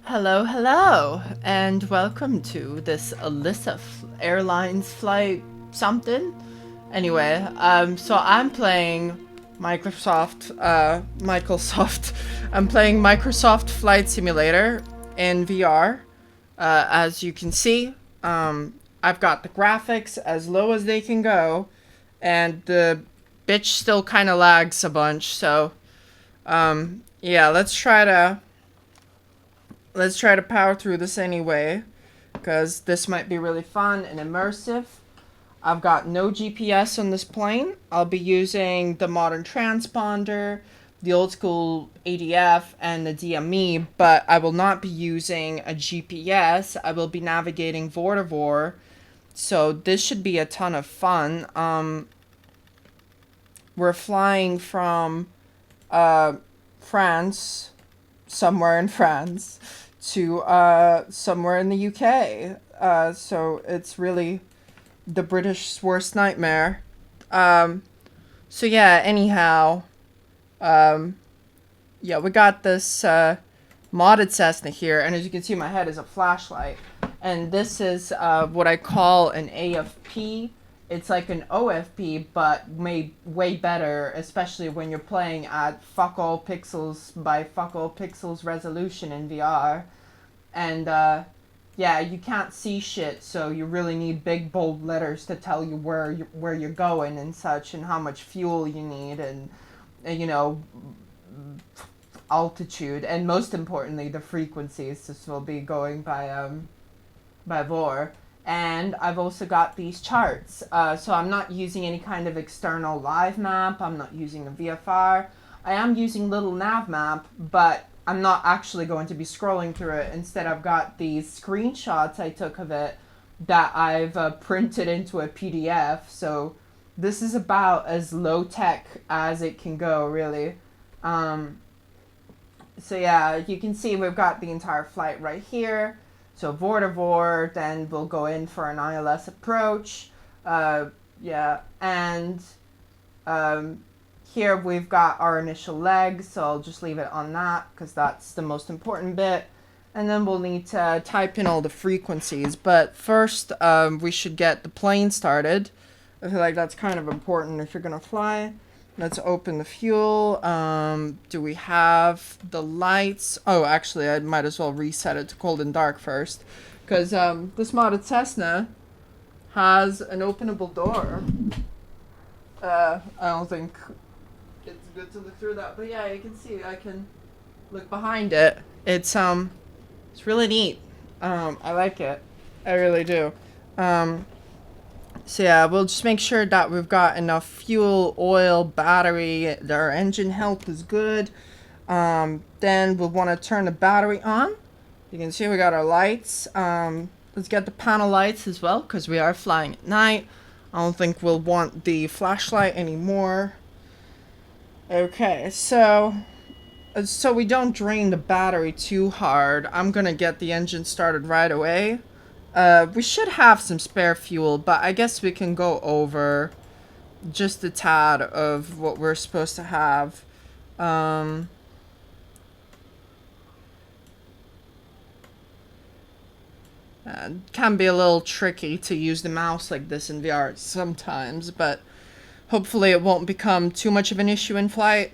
Hello, hello, and welcome to this Alyssa Airlines flight something. Anyway, so I'm playing Microsoft. I'm playing Microsoft Flight Simulator in VR. As you can see, I've got the graphics as low as they can go, and the bitch still kind of lags a bunch. So, yeah, let's try to power through this anyway, because this might be really fun and immersive. I've got no GPS on this plane. I'll be using the modern transponder, the old school ADF, and the DME, but I will not be using a GPS. I will be navigating VOR to VOR, so this should be a ton of fun. We're flying from France, somewhere in France, to somewhere in the UK. So it's really the British worst nightmare. So yeah, anyhow, yeah, we got this modded Cessna here, and as you can see, my head is a flashlight. And this is what I call an AFP. It's like an OFP, but made way better, especially when you're playing at fuck all pixels by fuck all pixels resolution in VR. And yeah, you can't see shit, so you really need big bold letters to tell you where you're going and such, and how much fuel you need, and you know, altitude, and most importantly the frequencies. This will be going by VOR. And I've also got these charts. So I'm not using any kind of external live map. I'm not using a VFR. I am using little nav map, but I'm not actually going to be scrolling through it. Instead, I've got these screenshots I took of it that I've printed into a PDF. So this is about as low tech as it can go, really. So yeah, you can see we've got the entire flight right here. So VOR to VOR, then we'll go in for an ILS approach. Yeah, and here we've got our initial leg, so I'll just leave it on that because that's the most important bit. And then we'll need to type in all the frequencies. But first, we should get the plane started. I feel like that's kind of important if you're going to fly. Let's open the fuel. Do we have the lights? Oh, actually, I might as well reset it to cold and dark first. Because this modded Cessna has an openable door. I don't think it's good to look through that. But yeah, you can see I can look behind it. It's really neat. I like it. I really do. So yeah, we'll just make sure that we've got enough fuel, oil, battery, our engine health is good. Then we'll want to turn the battery on. You can see we got our lights. Let's get the panel lights as well, because we are flying at night. I don't think we'll want the flashlight anymore. Okay, so we don't drain the battery too hard, I'm gonna get the engine started right away. We should have some spare fuel, but I guess we can go over just a tad of what we're supposed to have. Can be a little tricky to use the mouse like this in VR sometimes, but hopefully it won't become too much of an issue in flight.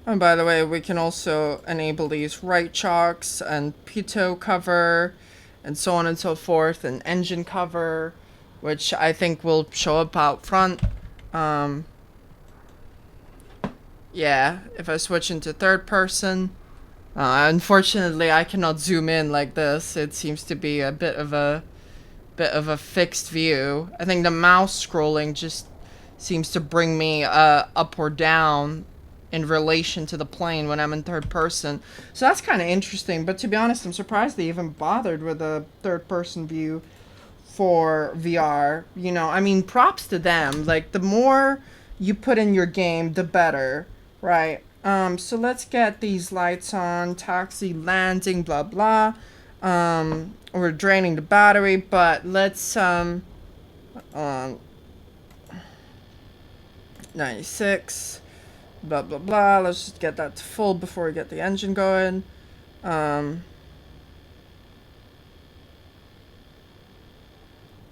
And by the way, we can also enable these right chocks and pitot cover and so on and so forth, and engine cover, which I think will show up out front. Yeah, if I switch into third person, unfortunately I cannot zoom in like this. It seems to be a bit of a fixed view. I think the mouse scrolling just seems to bring me up or down in relation to the plane when I'm in third person. So that's kind of interesting, but to be honest, I'm surprised they even bothered with a third person view for VR. You know, I mean, props to them. Like, the more you put in your game, the better, right? So let's get these lights on. Taxi, landing, blah, blah. We're draining the battery, but let's, 96. blah blah blah. Let's just get that to full before we get the engine going.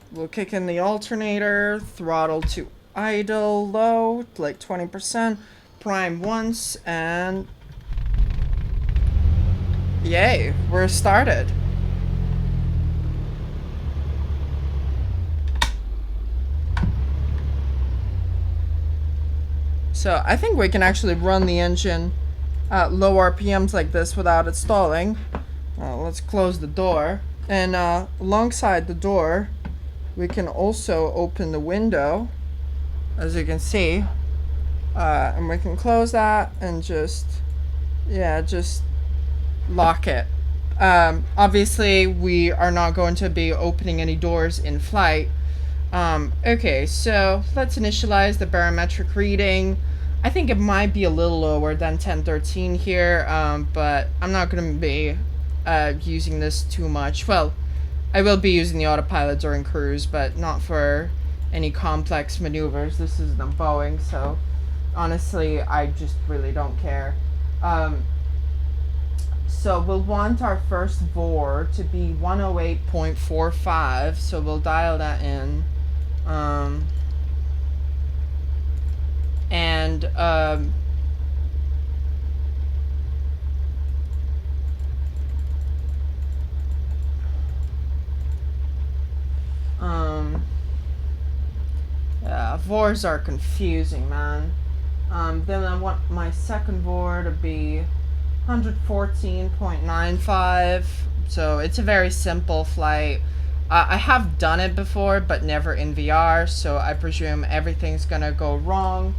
We'll kick in the alternator, throttle to idle low, like 20%, prime once, and yay, we're started. So I think we can actually run the engine at low RPMs like this without it stalling. Let's close the door. And alongside the door, we can also open the window, as you can see. And we can close that and just lock it. Obviously, we are not going to be opening any doors in flight. Okay, so let's initialize the barometric reading. I think it might be a little lower than 1013 here, but I'm not going to be using this too much. Well, I will be using the autopilot during cruise, but not for any complex maneuvers. This isn't a Boeing, so honestly, I just really don't care. So we'll want our first VOR to be 108.45, so we'll dial that in. Yeah, VORs are confusing, man. Then I want my second VOR to be 114.95, so it's a very simple flight. I have done it before, but never in VR, so I presume everything's gonna go wrong.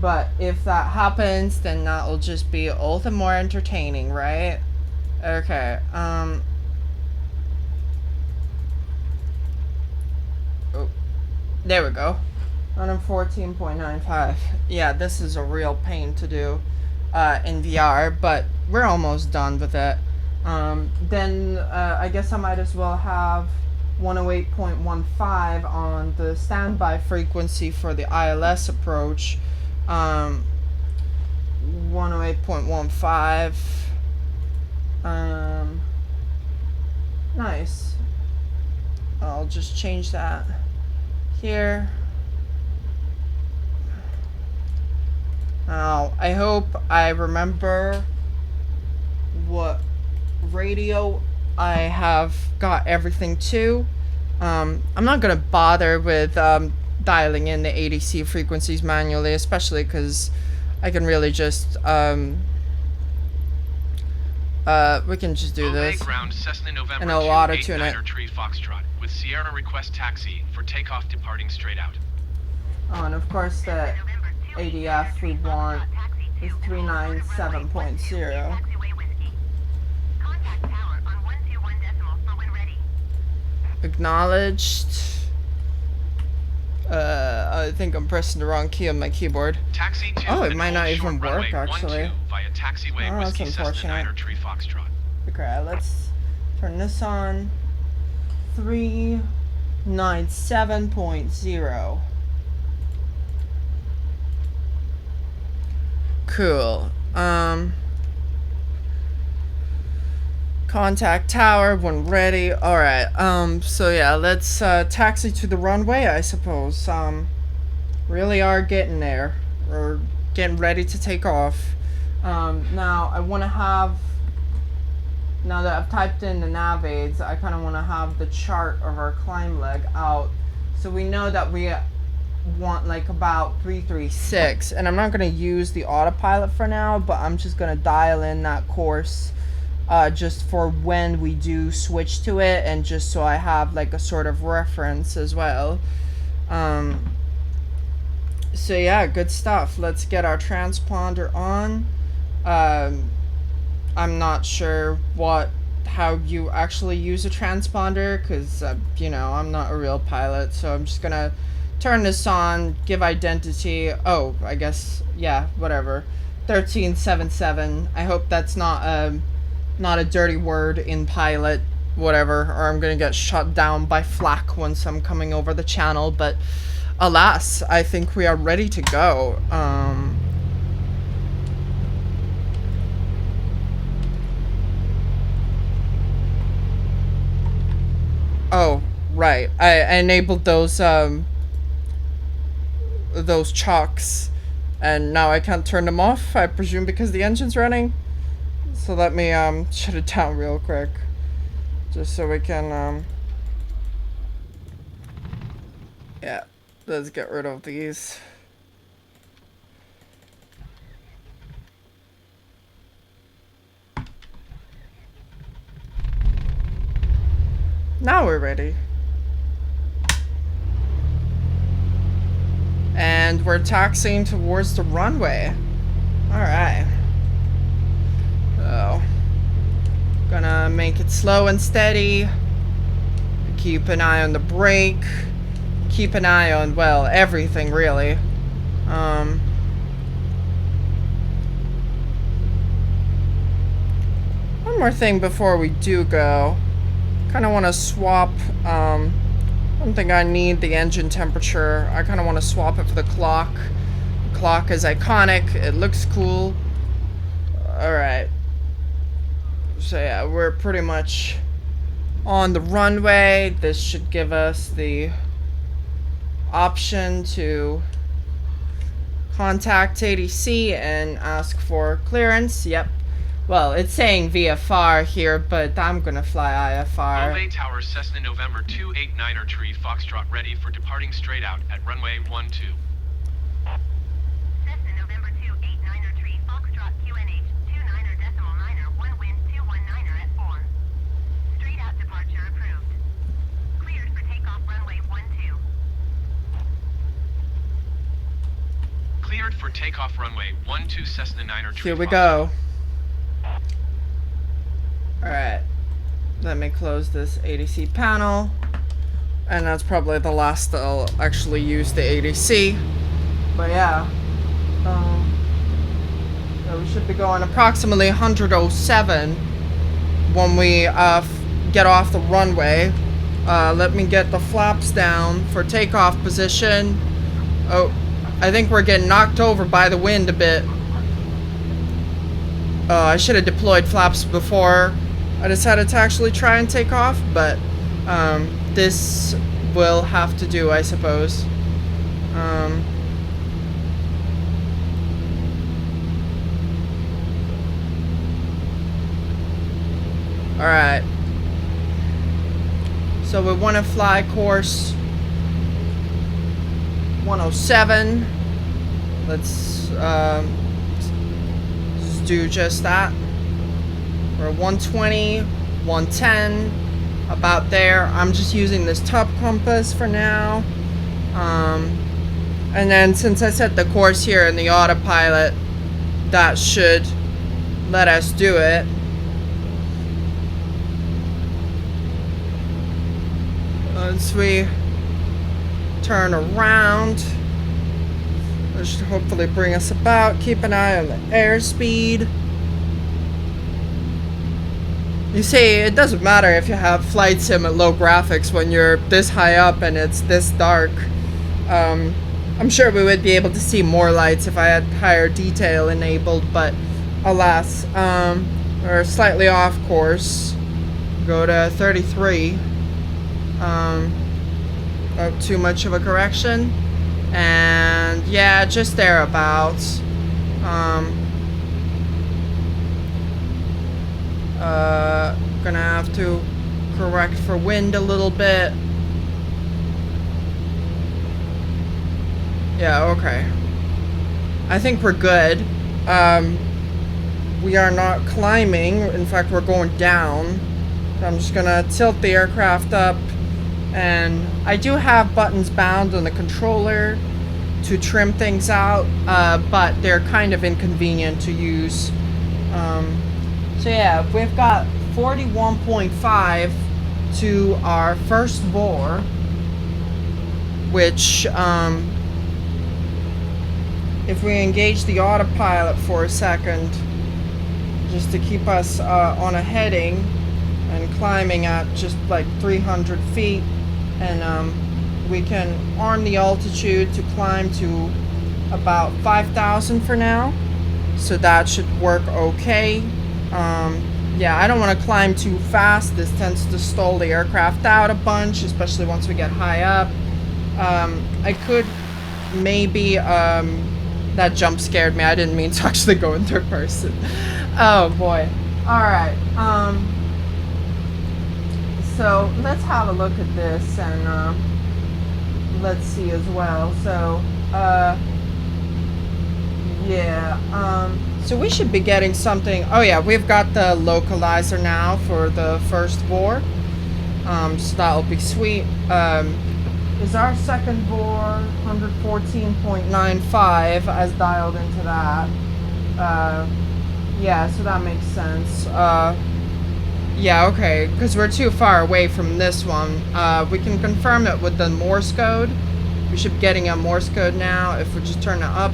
But if that happens, then that'll just be all the more entertaining, right? Okay, oh, there we go. 114.95. Yeah, this is a real pain to do in VR, but we're almost done with it. Then I guess I might as well have 108.15 on the standby frequency for the ILS approach. 108.15. Nice. I'll just change that here. Now, I hope I remember what radio I have got everything to. I'm not gonna bother with dialing in the ADC frequencies manually, especially because I can really just we can just do this. Ground, Cessna, November and I'll auto tune it. Tree Foxtrot with Sierra request taxi for takeoff departing straight out. Oh, and of course the ADF we want is 397.0. Acknowledged. I think I'm pressing the wrong key on my keyboard. Taxi oh, it might not even work actually. Via taxiway oh, that's unfortunate. Tree Foxtrot. Okay, let's turn this on. 397.0. Cool. Contact tower when ready. Alright, so yeah, let's taxi to the runway, I suppose. Really are getting there. We're getting ready to take off. Now I wanna have, now that I've typed in the nav aids, I kinda wanna have the chart of our climb leg out. So we know that we want like about 336, and I'm not gonna use the autopilot for now, but I'm just gonna dial in that course just for when we do switch to it, and just so I have like a sort of reference as well. So yeah, good stuff. Let's get our transponder on. I'm not sure how you actually use a transponder, because you know, I'm not a real pilot, so I'm just gonna turn this on, give identity. Oh, I guess, yeah, whatever. 1377. I hope that's not a dirty word in pilot, whatever, or I'm gonna get shut down by flak once I'm coming over the channel, but alas, I think we are ready to go. Oh, right. I enabled those chocks, and now I can't turn them off, I presume because the engine's running. So let me shut it down real quick, just so we can yeah, let's get rid of these. Now we're ready. And we're taxiing towards the runway. Alright. So, gonna make it slow and steady. Keep an eye on the brake. Keep an eye on, well, everything really. One more thing before we do go. Kind of want to swap, one thing I need, the engine temperature. I kind of want to swap it for the clock. The clock is iconic. It looks cool. Alright. So yeah, we're pretty much on the runway. This should give us the option to contact ADC and ask for clearance. Yep. Well, it's saying VFR here, but I'm gonna fly IFR. Beauvais Tower Cessna November 289er tree Foxtrot ready for departing straight out at runway 12. Cessna November 289er tree Foxtrot QNH 29er decimal 9er 1 wind 219er at 4. Straight out departure approved. Cleared for takeoff runway 12. Cleared for takeoff runway 12 Cessna 9er tree. Here we Foxtrot. go. Alright. Let me close this ADC panel. And that's probably the last I'll actually use the ADC. But yeah. So we should be going approximately 107 when we get off the runway. Let me get the flaps down for takeoff position. Oh, I think we're getting knocked over by the wind a bit. I should have deployed flaps before I decided to actually try and take off, but this will have to do, I suppose. Alright. So we want to fly course 107. Let's do just that. We're 120, 110, about there. I'm just using this top compass for now. And then since I set the course here in the autopilot, that should let us do it. Once we turn around, that should hopefully bring us about. Keep an eye on the airspeed. You see, it doesn't matter if you have flight sim at low graphics when you're this high up and it's this dark. I'm sure we would be able to see more lights if I had higher detail enabled, but alas, we're slightly off course. Go to 33. Not too much of a correction. And yeah, just thereabouts. Gonna have to correct for wind a little bit. Yeah, okay. I think we're good. We are not climbing. In fact, we're going down. So I'm just gonna tilt the aircraft up. And I do have buttons bound on the controller to trim things out, but they're kind of inconvenient to use. So yeah, we've got 41.5 to our first VOR, which, if we engage the autopilot for a second, just to keep us on a heading and climbing at just like 300 feet, and we can arm the altitude to climb to about 5,000 for now, so that should work okay. yeah, I don't want to climb too fast. This tends to stall the aircraft out a bunch, especially once we get high up. I could maybe, that jump scared me. I didn't mean to actually go in third person. Oh boy. Alright, so let's have a look at this and, let's see as well. So, yeah, so we should be getting something. Oh yeah, we've got the localizer now for the first VOR. So that'll be sweet. Is our second VOR 114.95 as dialed into that? Yeah, so that makes sense. Yeah, okay, because we're too far away from this one. We can confirm it with the Morse code. We should be getting a Morse code now if we just turn it up.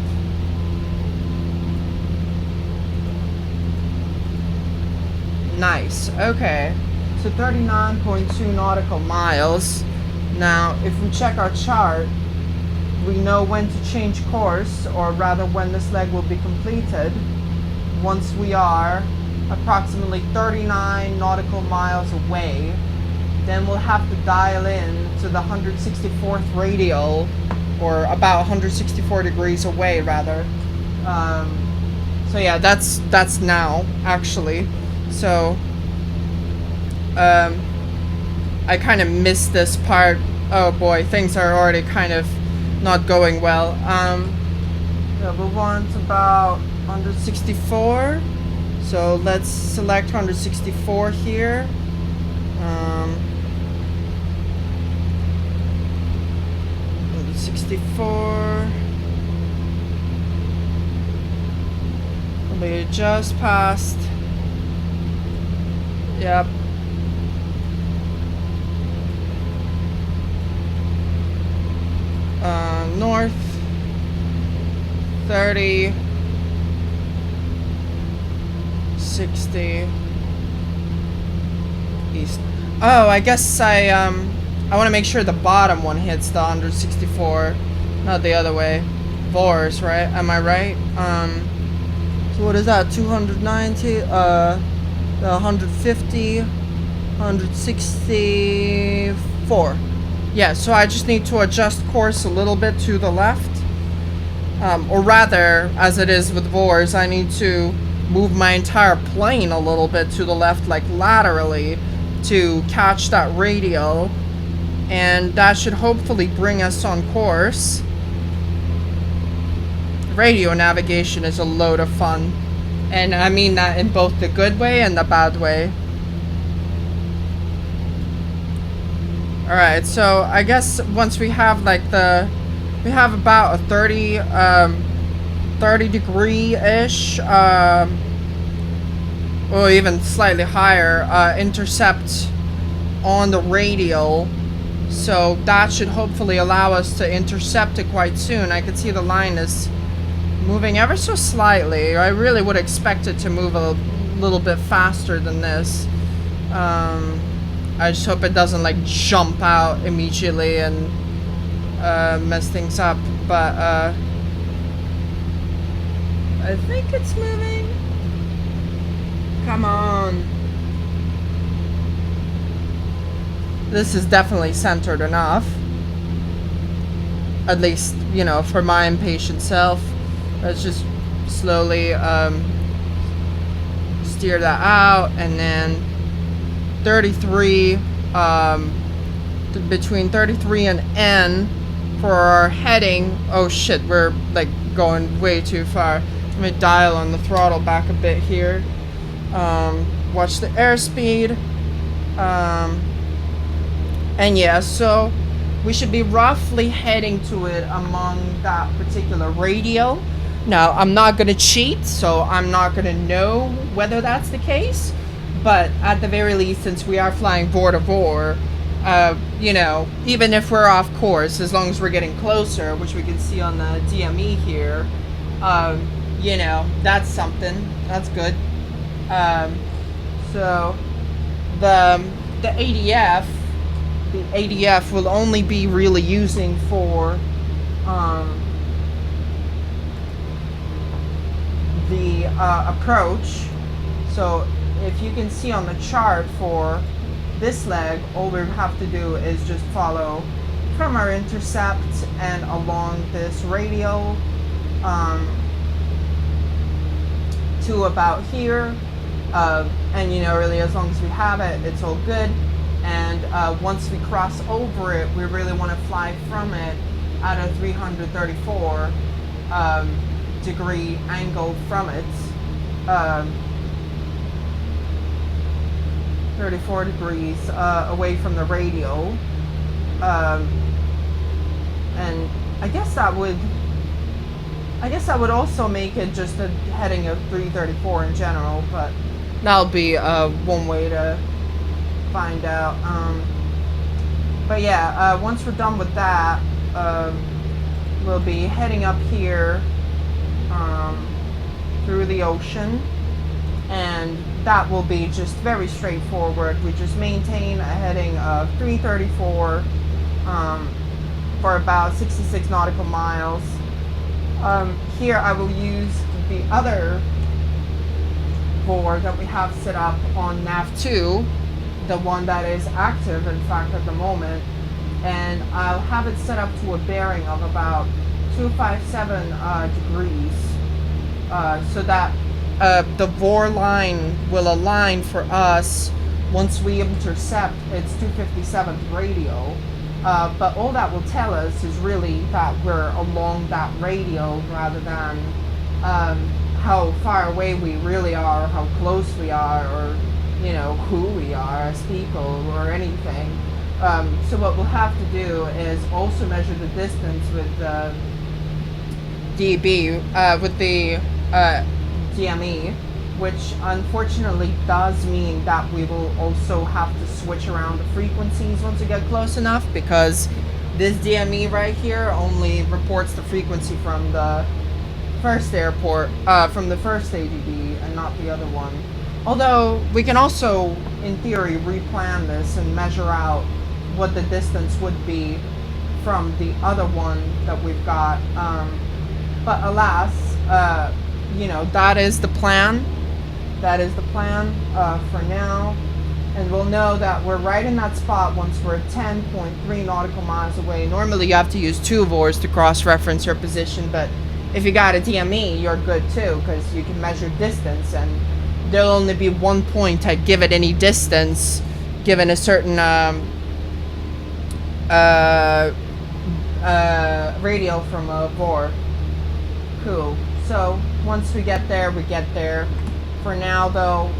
Nice, okay. So 39.2 nautical miles. Now, if we check our chart, we know when to change course, or rather when this leg will be completed. Once we are approximately 39 nautical miles away, then we'll have to dial in to the 164th radial, or about 164 degrees away, rather. So yeah, that's now, actually. So, I kind of missed this part. Oh boy, things are already kind of not going well. Yeah, we want about 164. So let's select 164 here. 164. We just passed. Yep. North 30 60 east. Oh, I guess I want to make sure the bottom one hits the 164, not the other way. VORs, right? Am I right? So what is that? 290, the 150, 164. Yeah, so I just need to adjust course a little bit to the left. Or rather, as it is with VORs, I need to move my entire plane a little bit to the left, like laterally, to catch that radial. And that should hopefully bring us on course. Radio navigation is a load of fun. And I mean that in both the good way and the bad way. Alright, so I guess once we have like we have about a 30 degree-ish, or even slightly higher, intercept on the radial. So that should hopefully allow us to intercept it quite soon. I can see the line is moving ever so slightly. I really would expect it to move a little bit faster than this. I just hope it doesn't like jump out immediately and mess things up. But I think it's moving. Come on. This is definitely centered enough. At least, you know, for my impatient self. Let's just slowly steer that out, and then 33, between 33 and N for our heading. Oh shit, we're like going way too far. Let me dial on the throttle back a bit here. Watch the airspeed. And yeah, so we should be roughly heading to it among that particular radial. Now, I'm not going to cheat, so I'm not going to know whether that's the case. But at the very least, since we are flying VOR to VOR, you know, even if we're off course, as long as we're getting closer, which we can see on the DME here, you know, that's something. That's good. So the ADF will only be really using for the approach. So if you can see on the chart for this leg, all we have to do is just follow from our intercept and along this radial to about here, and you know, really as long as we have it, it's all good. And once we cross over it, we really want to fly from it at a 334 degree angle from it, 34 degrees away from the radial, and I guess that would also make it just a heading of 334 in general, but that'll be one way to find out. But yeah, once we're done with that, we'll be heading up here through the ocean, and that will be just very straightforward. We just maintain a heading of 334 for about 66 nautical miles. Here I will use the other VOR that we have set up on nav2, the one that is active in fact at the moment, and I'll have it set up to a bearing of about 257 degrees, so that the VOR line will align for us once we intercept its 257th radial. But all that will tell us is really that we're along that radial rather than how far away we really are, how close we are, or you know, who we are as people or anything. So what we'll have to do is also measure the distance with the DB, with the DME, which unfortunately does mean that we will also have to switch around the frequencies once we get close enough, because this DME right here only reports the frequency from the first airport, from the first ADB, and not the other one. Although we can also, in theory, replan this and measure out what the distance would be from the other one that we've got. But alas, you know, that is the plan. That is the plan for now. And we'll know that we're right in that spot once we're 10.3 nautical miles away. Normally you have to use two VORs to cross-reference your position, but if you got a DME, you're good too, because you can measure distance, and there'll only be one point I'd give it any distance, given a certain radial from a VOR. Cool. So once we get there, we get there. For now, though,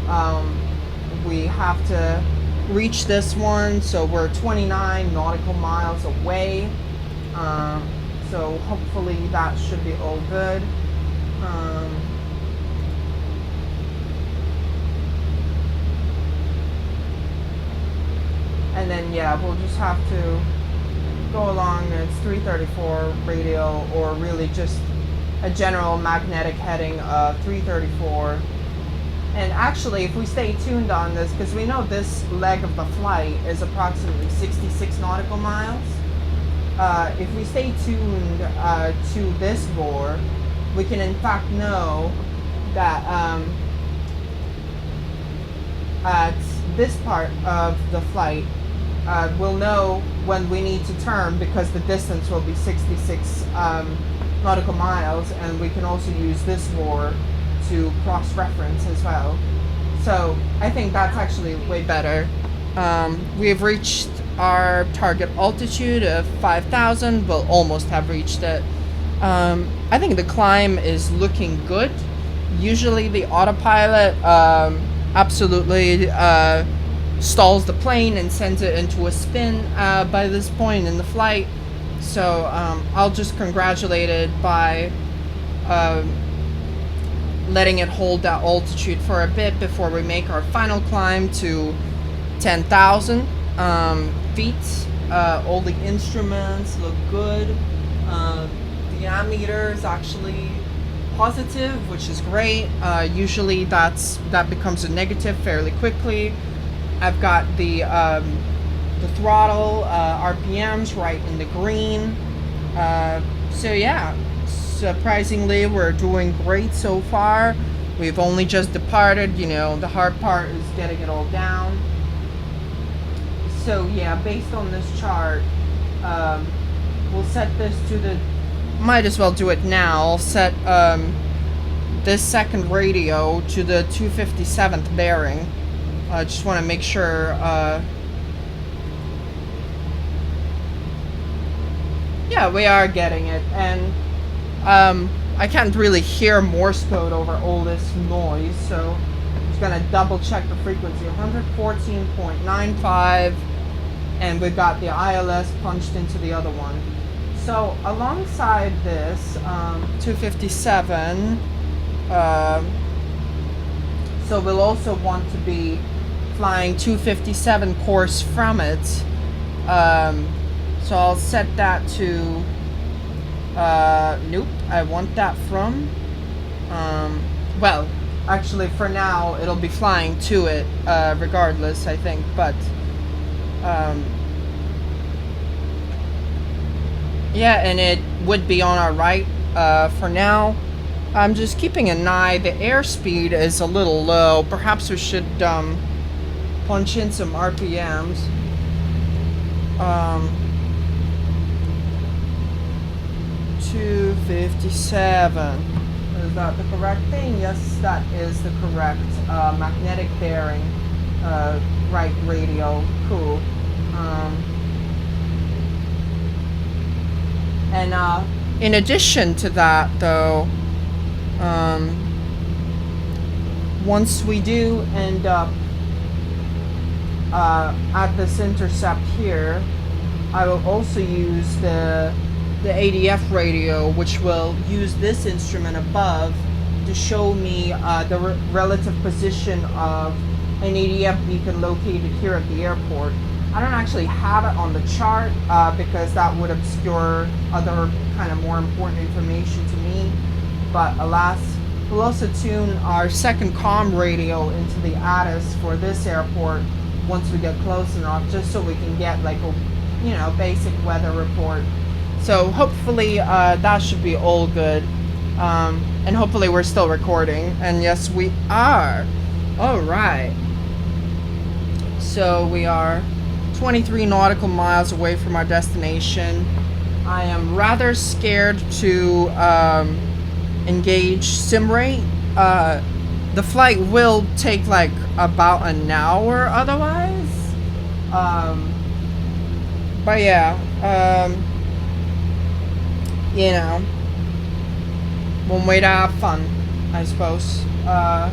we have to reach this one, so we're 29 nautical miles away. So hopefully that should be all good. And then yeah, we'll just have to go along its 334 radial, or really just a general magnetic heading of 334. And actually, if we stay tuned on this, because we know this leg of the flight is approximately 66 nautical miles, if we stay tuned to this VOR, we can in fact know that at this part of the flight, we'll know when we need to turn, because the distance will be 66 nautical miles, and we can also use this VOR to cross-reference as well. So I think that's actually way better. We have reached our target altitude of 5,000. We'll almost have reached it. I think the climb is looking good. Usually the autopilot absolutely stalls the plane and sends it into a spin by this point in the flight. So I'll just congratulate it by letting it hold that altitude for a bit before we make our final climb to 10,000 feet. All the instruments look good. The ammeter is actually positive, which is great. Usually that becomes a negative fairly quickly. I've got the throttle RPMs right in the green. So yeah, surprisingly we're doing great so far. We've only just departed, you know, the hard part is getting it all down. So yeah, based on this chart, we'll set this to the, might as well do it now. I'll set this second radio to the 257th bearing. I just want to make sure, yeah, we are getting it, and I can't really hear Morse code over all this noise, so I'm just gonna double check the frequency. 114.95, and we've got the ILS punched into the other one. So alongside this 257, so we'll also want to be flying 257 course from it. So I'll set that to, nope, I want that from, well, actually for now it'll be flying to it, regardless, I think, but, yeah, and it would be on our right, for now. I'm just keeping an eye, the airspeed is a little low, perhaps we should, punch in some RPMs. 257. Is that the correct thing? Yes, that is the correct magnetic bearing. Right radio. Cool. And in addition to that, though, once we do end up at this intercept here, I will also use the ADF radio, which will use this instrument above to show me the relative position of an ADF beacon located here at the airport. I don't actually have it on the chart because that would obscure other kind of more important information to me, but alas. We'll also tune our second comm radio into the ATIS for this airport once we get close enough, just so we can get like a, you know, basic weather report. So hopefully that should be all good, and hopefully we're still recording, and yes we are. All right, so we are 23 nautical miles away from our destination. I am rather scared to engage sim rate. The flight will take like about an hour otherwise, but yeah, you know, one way to have fun, I suppose, to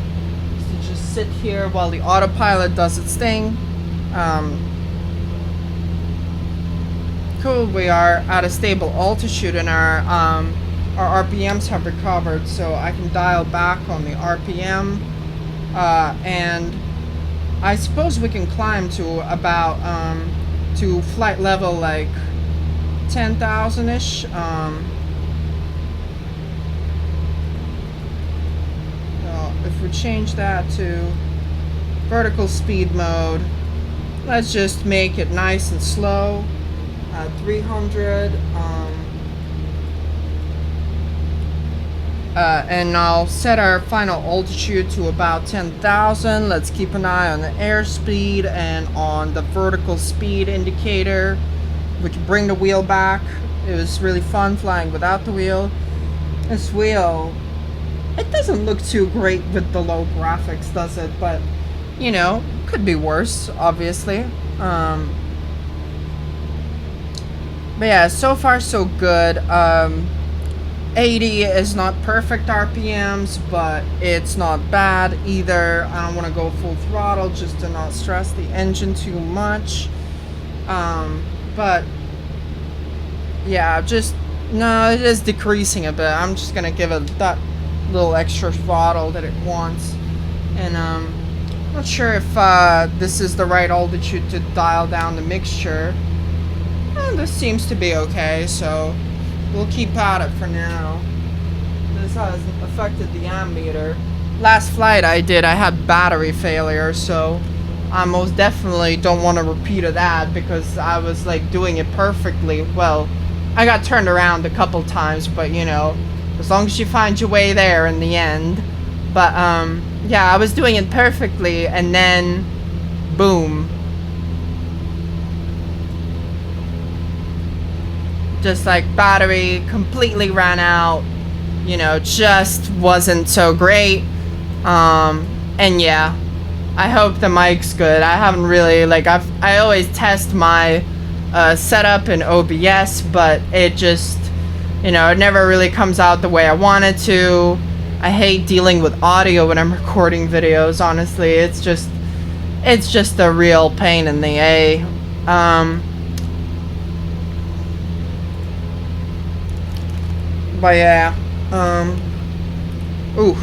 just sit here while the autopilot does its thing. Cool, we are at a stable altitude and our RPMs have recovered, so I can dial back on the RPM, and I suppose we can climb to about to flight level like 10,000-ish. If we change that to vertical speed mode, let's just make it nice and slow, 300, and I'll set our final altitude to about 10,000. Let's keep an eye on the airspeed and on the vertical speed indicator. We can bring the wheel back. It was really fun flying without the wheel. This wheel, it doesn't look too great with the low graphics, does it? But, you know, could be worse, obviously. But yeah, so far so good. 80 is not perfect RPMs, but it's not bad either. I don't want to go full throttle just to not stress the engine too much. But yeah, just, no, it is decreasing a bit. I'm just gonna give it that little extra throttle that it wants. And not sure if this is the right altitude to dial down the mixture. This seems to be okay, so we'll keep at it for now. This hasn't affected the ammeter. Last flight I did, I had battery failure, so I most definitely don't want to repeat of that because I was like doing it perfectly. Well, I got turned around a couple times, but you know, as long as you find your way there in the end, But yeah, I was doing it perfectly, and then boom, just like battery completely ran out. You know, just wasn't so great. And yeah, I hope the mic's good. I haven't really, like, I always test my setup in OBS, but it just, you know, it never really comes out the way I want it to. I hate dealing with audio when I'm recording videos, honestly. It's just a real pain in the A. But yeah, ooh,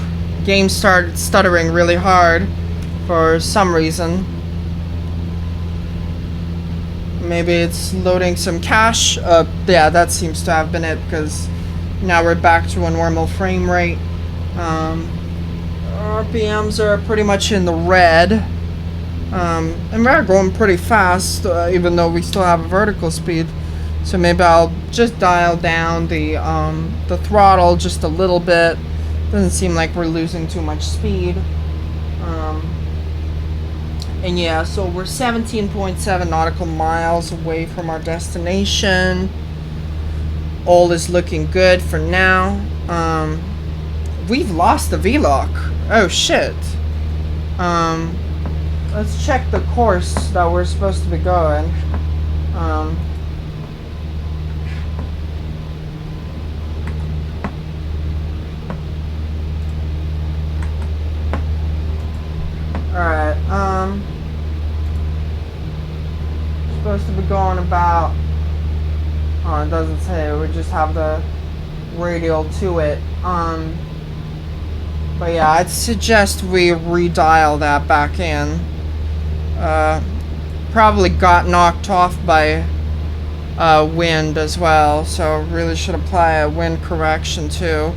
game started stuttering really hard for some reason. Maybe it's loading some cache. Yeah, that seems to have been it, because now we're back to a normal frame rate. RPMs are pretty much in the red. And we're going pretty fast, even though we still have a vertical speed. So maybe I'll just dial down the throttle just a little bit. Doesn't seem like we're losing too much speed. And yeah, so we're 17.7 nautical miles away from our destination. All is looking good for now. We've lost the V-lock. Oh shit. Let's check the course that we're supposed to be going. Alright, supposed to be going about, oh, it doesn't say, we just have the radial to it. But yeah, I'd suggest we redial that back in. Probably got knocked off by wind as well, so really should apply a wind correction too.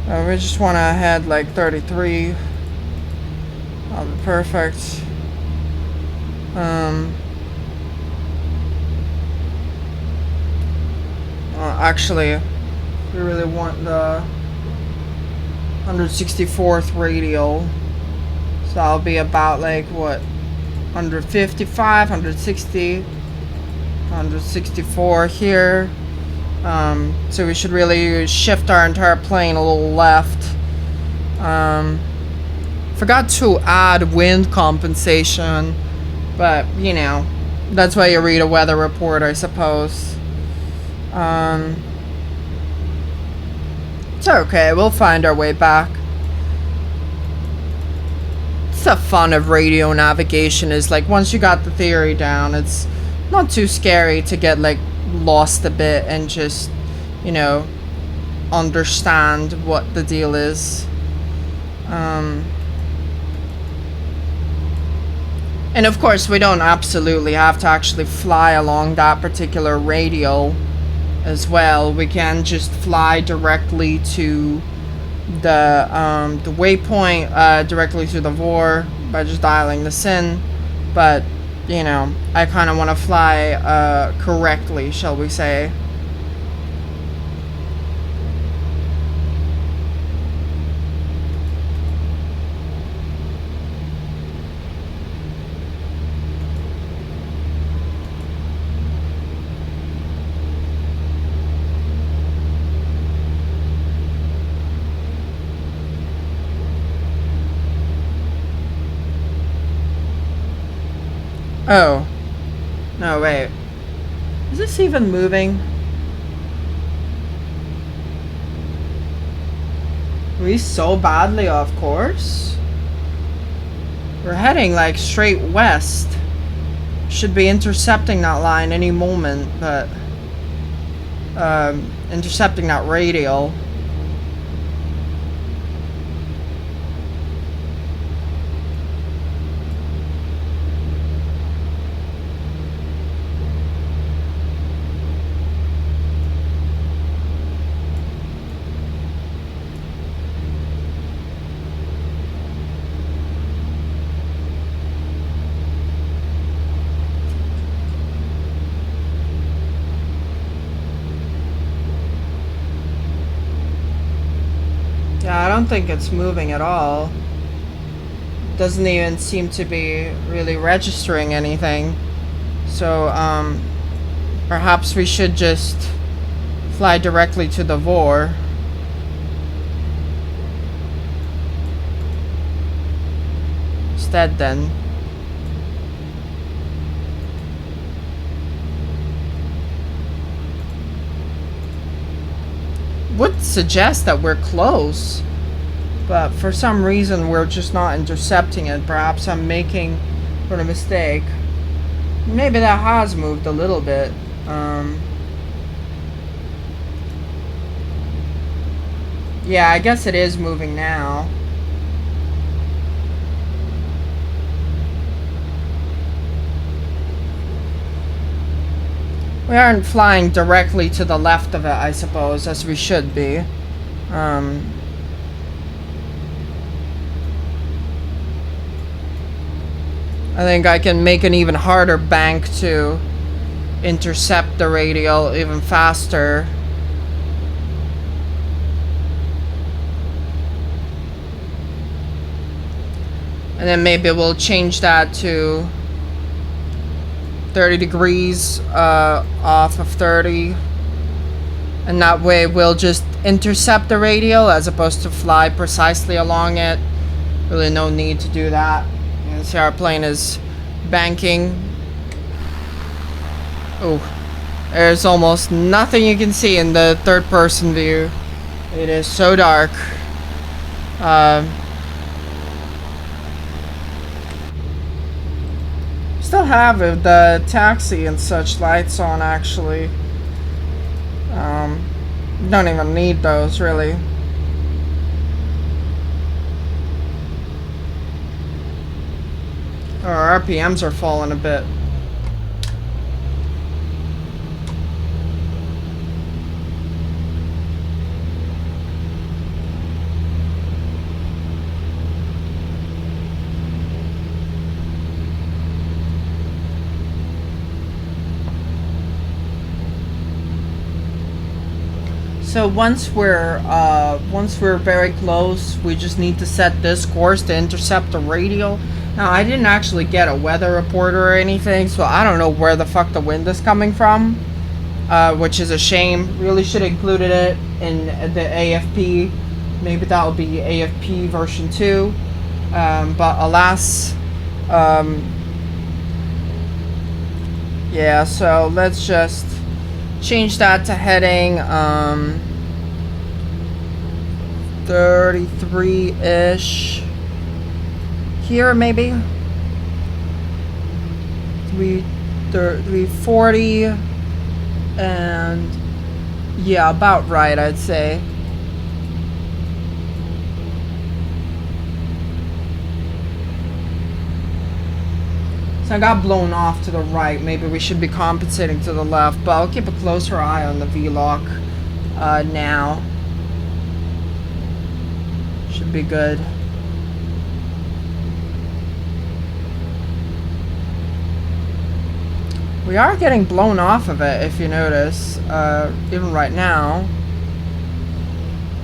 We just want to head like 33. That'll be perfect. Actually, we really want the 164th radial, so that'll be about like what, 155, 160, 164 here. So we should really shift our entire plane a little left. Forgot to add wind compensation, but you know, that's why you read a weather report, I suppose. It's okay, we'll find our way back. It's the fun of radio navigation, is like once you got the theory down, it's not too scary to get like lost a bit and just, you know, understand what the deal is. And of course, we don't absolutely have to actually fly along that particular radial as well. We can just fly directly to the waypoint, directly to the VOR by just dialing this in. But, you know, I kind of want to fly correctly, shall we say. Oh. No, wait. Is this even moving? We so badly off course? We're heading like straight west. Should be intercepting that line any moment, but intercepting that radial. don't think it's moving at all. Doesn't even seem to be really registering anything. So, perhaps we should just fly directly to the VOR. Instead, then. Would suggest that we're close, but for some reason we're just not intercepting it. Perhaps I'm making a mistake. Maybe that has moved a little bit. Yeah, I guess it is moving now. We aren't flying directly to the left of it, I suppose, as we should be. I think I can make an even harder bank to intercept the radial even faster. And then maybe we'll change that to 30 degrees off of 30, and that way we'll just intercept the radial as opposed to fly precisely along it. Really no need to do that. You can see our plane is banking. Oh, there's almost nothing you can see in the third person view. It is so dark. Still have the taxi and such lights on, actually. Don't even need those, really. Our RPMs are falling a bit. So once we're very close, we just need to set this course to intercept the radial. Now, I didn't actually get a weather report or anything, so I don't know where the fuck the wind is coming from, which is a shame. Really should have included it in the AFP. Maybe that'll be AFP version 2, but alas. Yeah, so let's just change that to heading 33-ish here, maybe 340, and yeah, about right, I'd say. So I got blown off to the right. Maybe we should be compensating to the left, but I'll keep a closer eye on the V-lock now. Should be good. We are getting blown off of it, if you notice, even right now.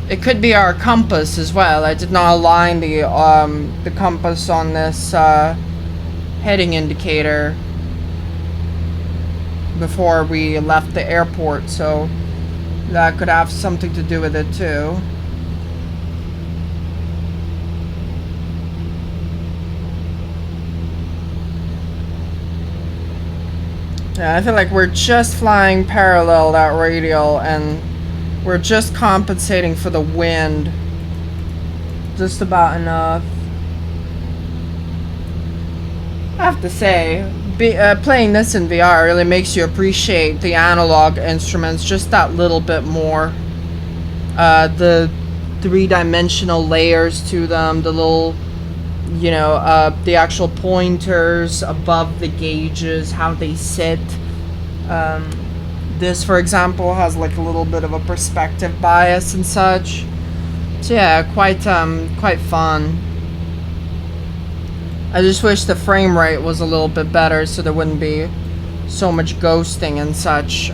It could be our compass as well. I did not align the compass on this heading indicator before we left the airport, so that could have something to do with it too. Yeah, I feel like we're just flying parallel that radial, and we're just compensating for the wind just about enough. I have to say, playing this in VR really makes you appreciate the analog instruments just that little bit more. The three-dimensional layers to them, the little, you know, the actual pointers above the gauges, how they sit. This, for example, has like a little bit of a perspective bias and such. So yeah, quite fun. I just wish the frame rate was a little bit better so there wouldn't be so much ghosting and such.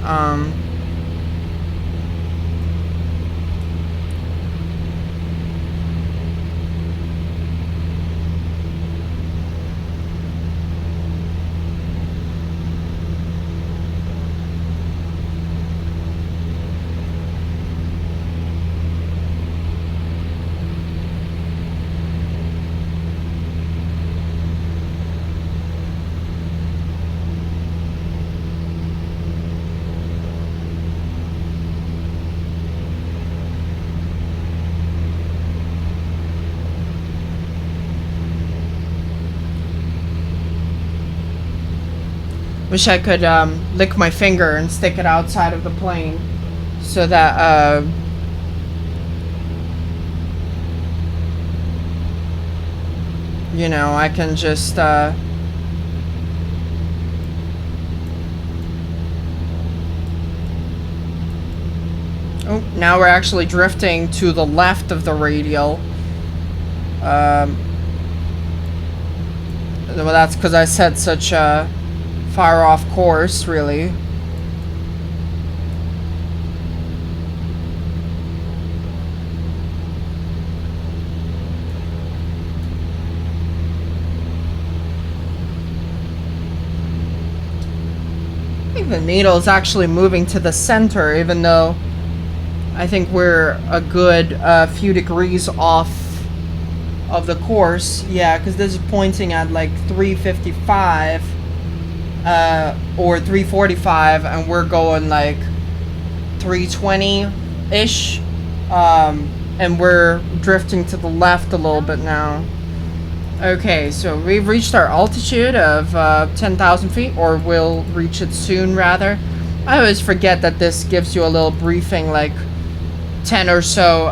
Wish I could lick my finger and stick it outside of the plane so that you know, I can just oh, now we're actually drifting to the left of the radial. Well, that's because I set such a far off course, really. I think the needle is actually moving to the center, even though I think we're a good few degrees off of the course. Yeah, because this is pointing at like 355 or 345, and we're going like 320-ish, and we're drifting to the left a little bit now. Okay, so we've reached our altitude of 10,000 feet, or we'll reach it soon, rather. I always forget that this gives you a little briefing, like 10 or so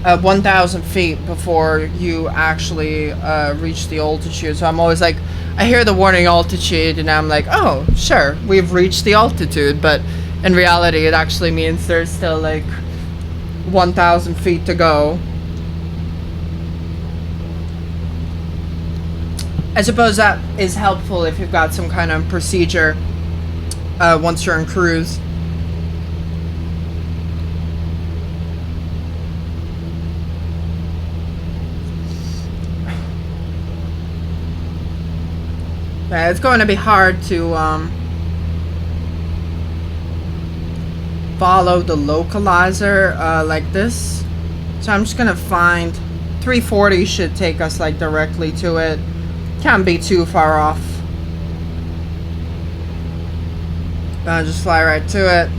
1,000 feet before you actually reach the altitude. So I'm always like, I hear the warning altitude and I'm like, oh, sure, we've reached the altitude. But in reality, it actually means there's still like 1,000 feet to go. I suppose that is helpful if you've got some kind of procedure once you're in cruise. Yeah, it's going to be hard to follow the localizer like this. So I'm just going to find 340 should take us like directly to it. Can't be too far off. I'll just fly right to it.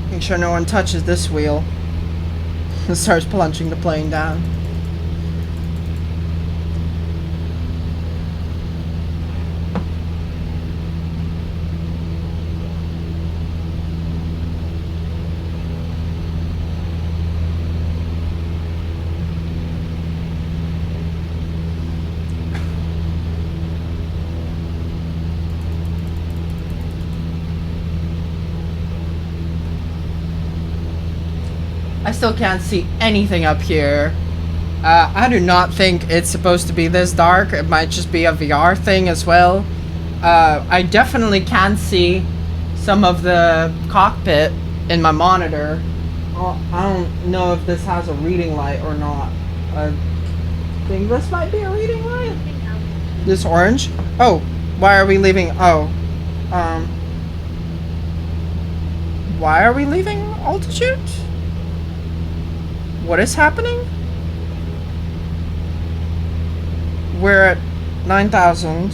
Make sure no one touches this wheel. It starts plunging the plane down. I still can't see anything up here. I do not think it's supposed to be this dark. It might just be a VR thing as well. I definitely can see some of the cockpit in my monitor. I don't know if this has a reading light or not. I think this might be a reading light. This orange? Oh, why are we leaving? Oh, why are we leaving altitude? What is happening? We're at 9,000.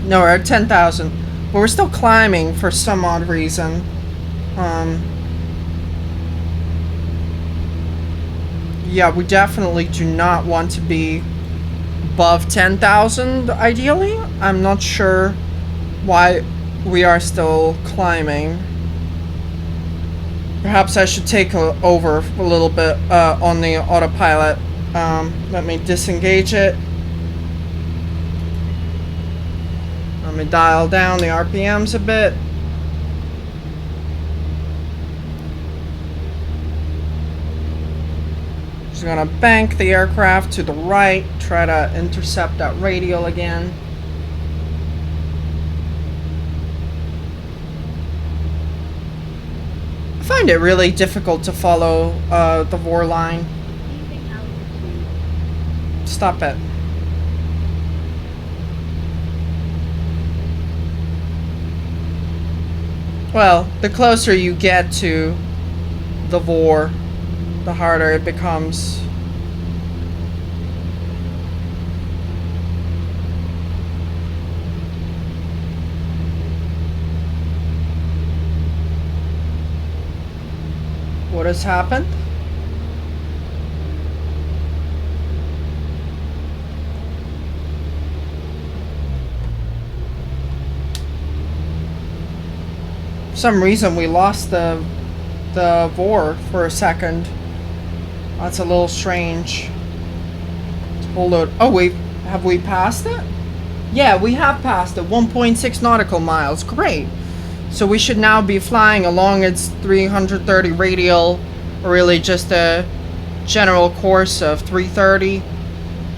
No, we're at 10,000. But we're still climbing for some odd reason. Yeah, we definitely do not want to be above 10,000, ideally. I'm not sure why we are still climbing. Perhaps I should take over a little bit on the autopilot. Let me disengage it. Let me dial down the RPMs a bit. Just gonna bank the aircraft to the right, try to intercept that radial again. I find it really difficult to follow the VOR line. Stop it. Well, the closer you get to the VOR, the harder it becomes. What has happened? For some reason we lost the VOR for a second. That's a little strange. Hold on. Oh wait, have we passed it? Yeah, we have passed it. 1.6 nautical miles. Great. So we should now be flying along its 330 radial, or really just a general course of 330.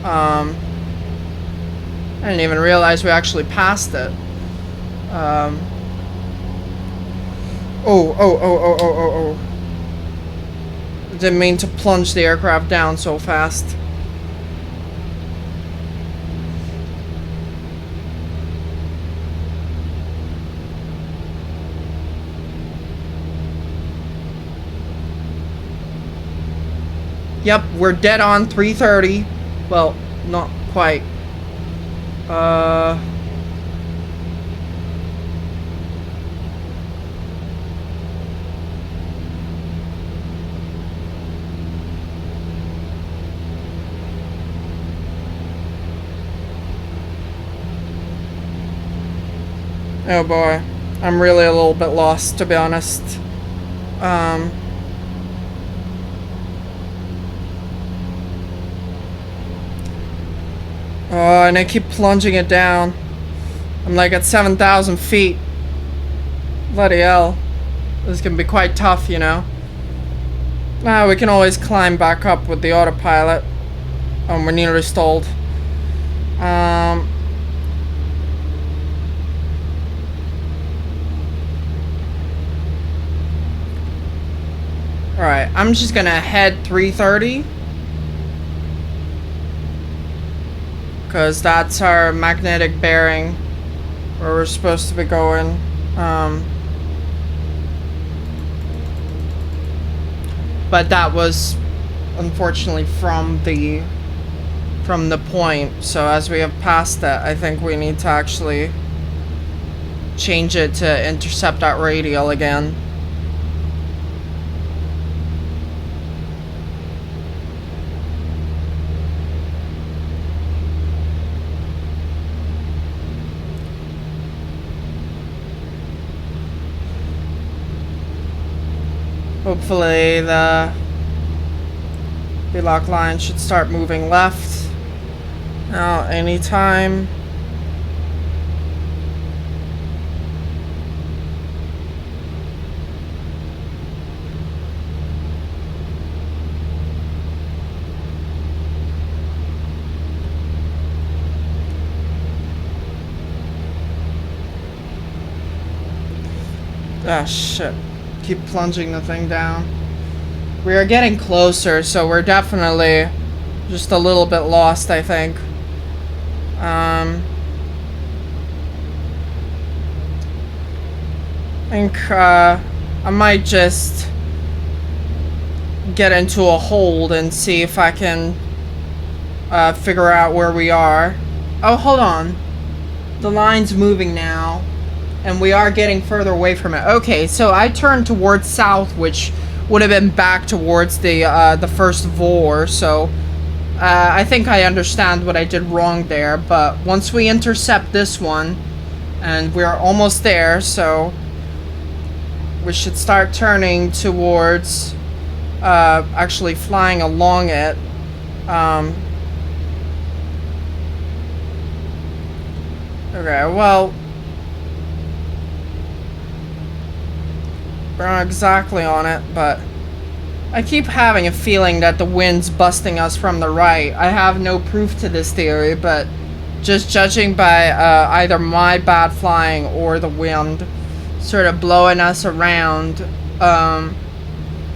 I didn't even realize we actually passed it. Oh. Didn't mean to plunge the aircraft down so fast. Yep, we're dead on 330. Well, not quite. Oh boy. I'm really a little bit lost, to be honest. Oh, and I keep plunging it down. I'm like at 7,000 feet. Bloody hell. This is gonna be quite tough, you know. Ah, we can always climb back up with the autopilot. Oh, we're nearly stalled. Alright, I'm just gonna head 330. Because that's our magnetic bearing where we're supposed to be going. But that was unfortunately from the point. So as we have passed that, I think we need to actually change it to intercept at radial again. Hopefully the lock line should start moving left now anytime. Ah, shit. Keep plunging the thing down. We are getting closer, so we're definitely just a little bit lost, I think. I think I might just get into a hold and see if I can figure out where we are. Oh, hold on. The line's moving now. And we are getting further away from it. Okay, so I turned towards south, which would have been back towards the first VOR. So I think I understand what I did wrong there. But once we intercept this one, and we're almost there, so we should start turning towards actually flying along it. Okay, well, we're not exactly on it, but I keep having a feeling that the wind's busting us from the right. I have no proof to this theory, but just judging by either my bad flying or the wind sort of blowing us around,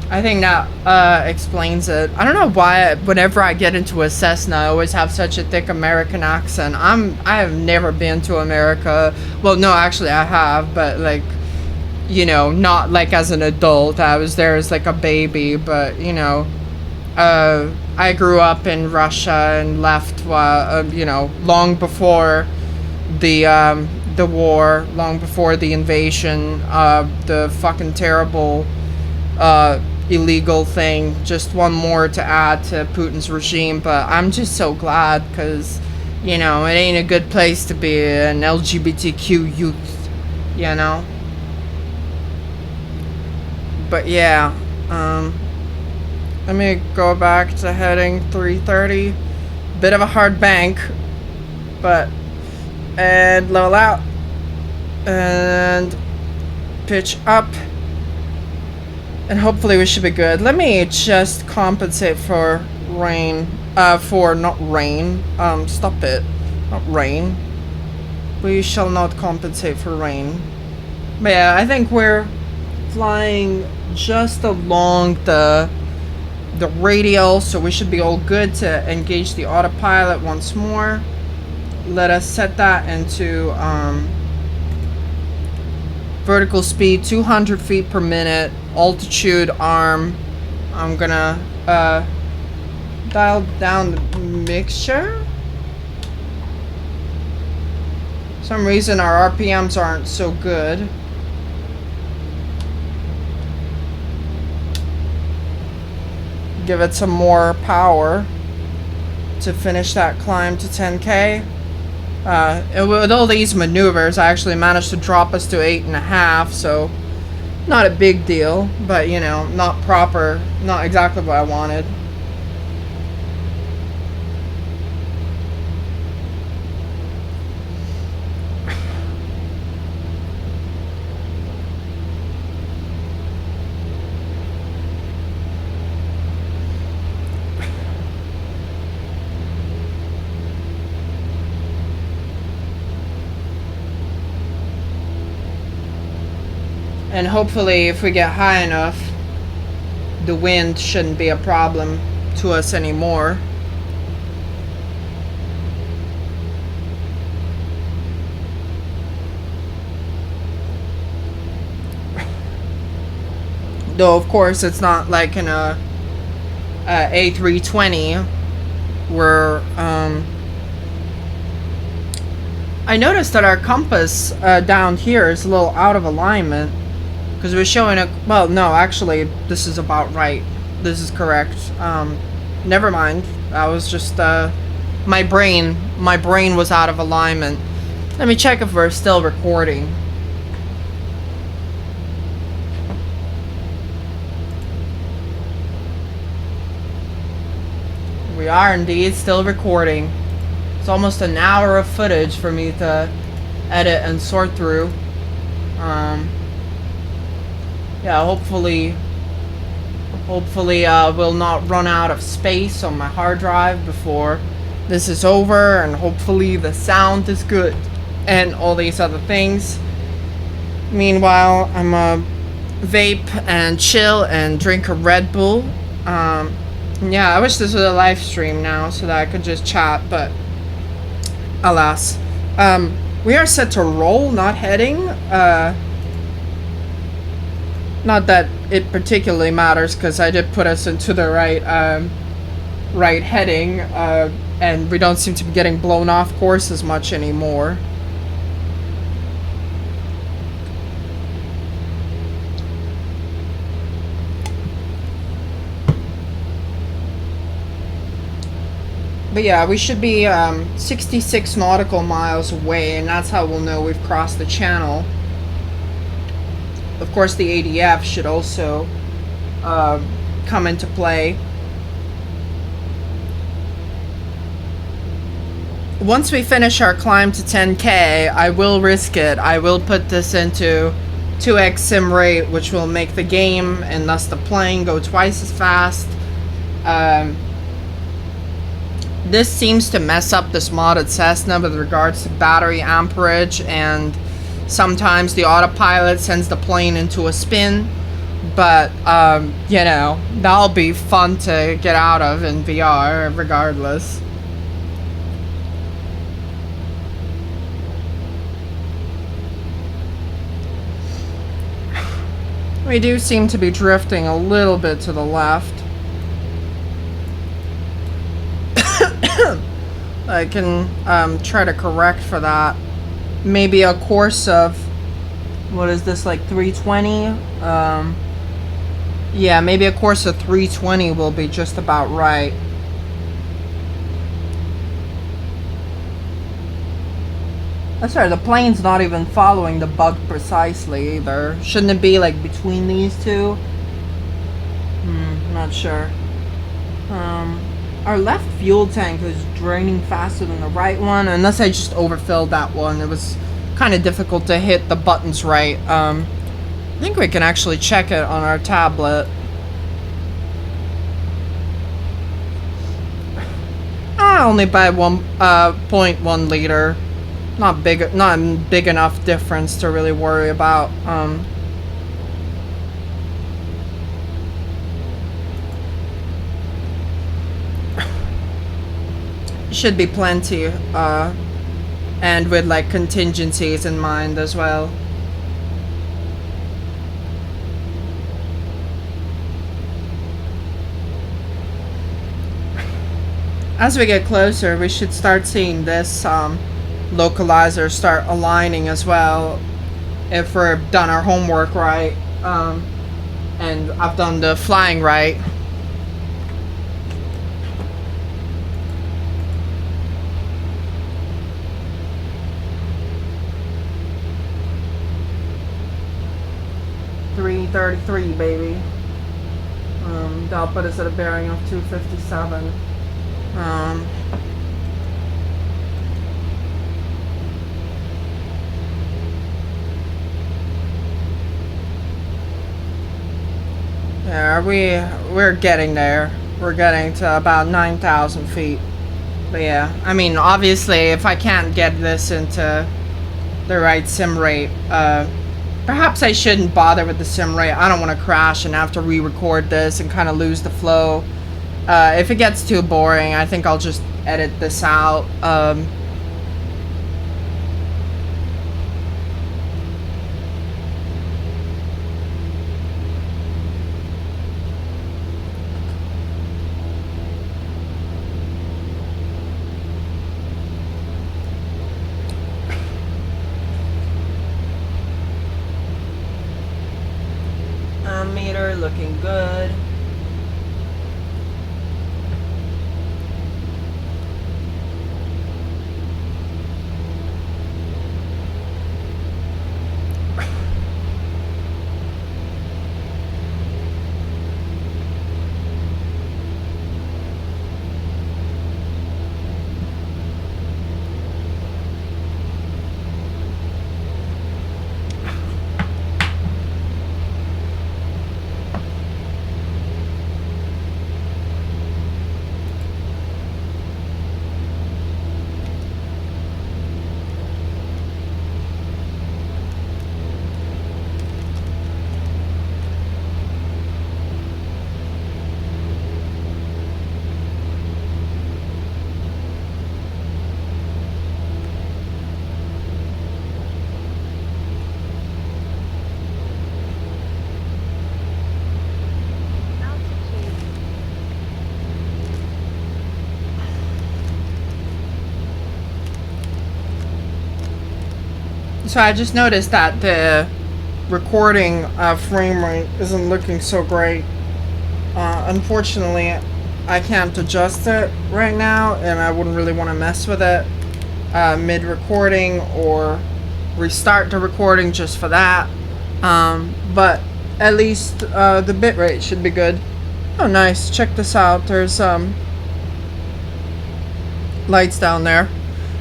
I think that explains it. I don't know why whenever I get into a Cessna, I always have such a thick American accent. I have never been to America. Well, no, actually I have, but like, you know, not like as an adult. I was there as like a baby, but you know, I grew up in Russia and left, you know, long before the war, long before the invasion, the fucking terrible illegal thing. Just one more to add to Putin's regime, but I'm just so glad because, you know, it ain't a good place to be an LGBTQ youth, you know. But yeah, let me go back to heading 330. Bit of a hard bank, but and level out and pitch up. And hopefully we should be good. Let me just compensate for rain. For not rain. Stop it. Not rain. We shall not compensate for rain. But yeah, I think we're flying just along the radial, so we should be all good to engage the autopilot once more. Let us set that into vertical speed 200 feet per minute, altitude arm. I'm gonna dial down the mixture. For some reason our RPMs aren't so good. Give it some more power to finish that climb to 10K. With all these maneuvers, I actually managed to drop us to 8.5, so not a big deal, but you know, not proper, not exactly what I wanted. And hopefully if we get high enough, the wind shouldn't be a problem to us anymore. Though of course it's not like in a A320 where I noticed that our compass down here is a little out of alignment. Because we're showing a... Well, no, actually, this is about right. This is correct. Never mind. That was just, my brain was out of alignment. Let me check if we're still recording. We are indeed still recording. It's almost an hour of footage for me to edit and sort through. Yeah, hopefully we'll not run out of space on my hard drive before this is over, and hopefully the sound is good and all these other things. Meanwhile, I'm gonna vape and chill and drink a Red Bull. Yeah, I wish this was a live stream now so that I could just chat, but alas. We are set to roll, not heading. Not that it particularly matters, because I did put us into the right heading, and we don't seem to be getting blown off course as much anymore. But yeah, we should be 66 nautical miles away, and that's how we'll know we've crossed the channel. Of course, the ADF should also come into play. Once we finish our climb to 10K, I will risk it. I will put this into 2x sim rate, which will make the game and thus the plane go twice as fast. This seems to mess up this modded Cessna with regards to battery amperage, and sometimes the autopilot sends the plane into a spin, But, you know, that'll be fun to get out of in VR regardless. We do seem to be drifting a little bit to the left. I can try to correct for that. Maybe a course of, what is this, like 320? Yeah, maybe a course of 320 will be just about right. I'm sorry, the plane's not even following the bug precisely either. Shouldn't it be like between these two? Not sure. Our left fuel tank is draining faster than the right one, unless I just overfilled that one. It was kind of difficult to hit the buttons right. I think we can actually check it on our tablet. Only by 1.1 liter. Not big enough difference to really worry about. Should be plenty, and with like contingencies in mind as well. As we get closer, we should start seeing this localizer start aligning as well, if we've done our homework right, and I've done the flying right. $333, baby. That'll put us at a bearing of 257. Yeah, we're getting there. We're getting to about 9,000 feet. But yeah, I mean, obviously, if I can't get this into the right sim rate, perhaps I shouldn't bother with the sim rate. I don't want to crash and have to re-record this and kind of lose the flow. If it gets too boring, I think I'll just edit this out. Meter looking good. So I just noticed that the recording frame rate isn't looking so great. Unfortunately, I can't adjust it right now, and I wouldn't really want to mess with it mid-recording or restart the recording just for that. But at least the bitrate should be good. Oh, nice. Check this out. There's lights down there.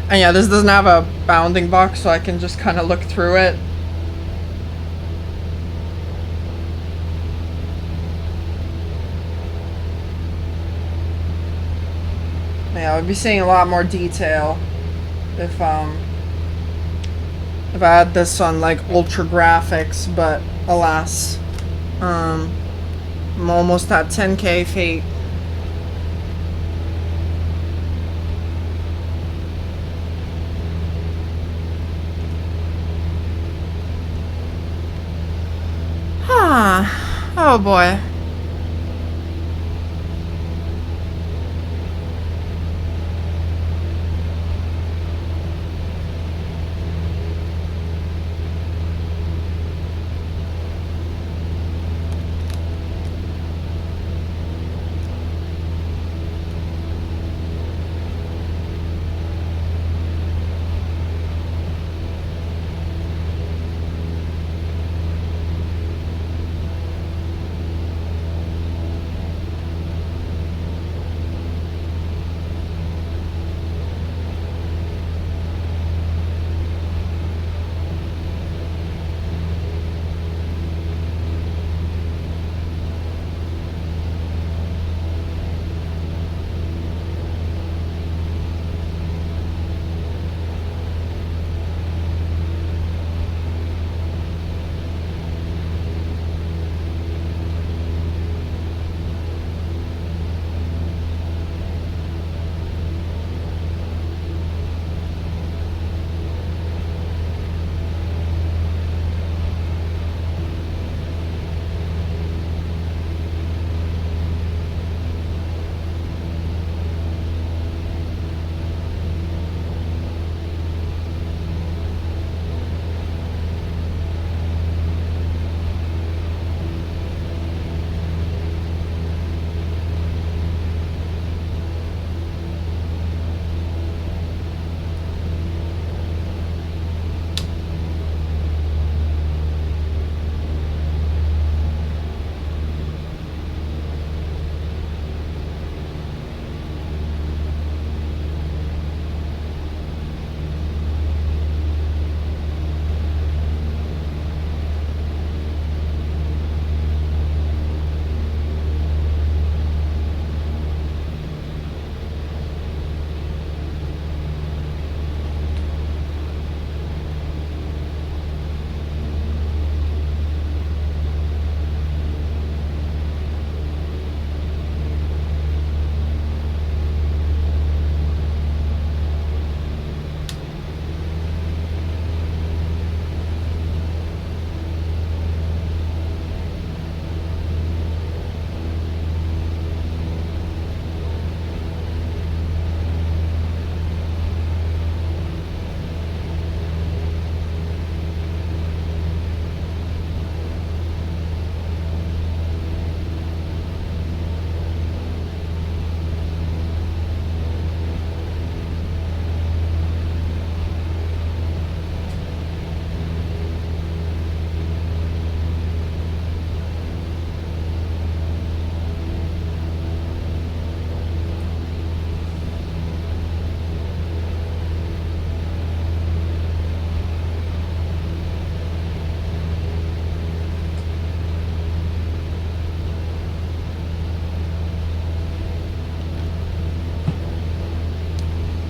And yeah, this doesn't have a bounding box, so I can just kind of look through it. Yeah, I would be seeing a lot more detail if I had this on like ultra graphics, but alas. I'm almost at 10k feet. Oh boy.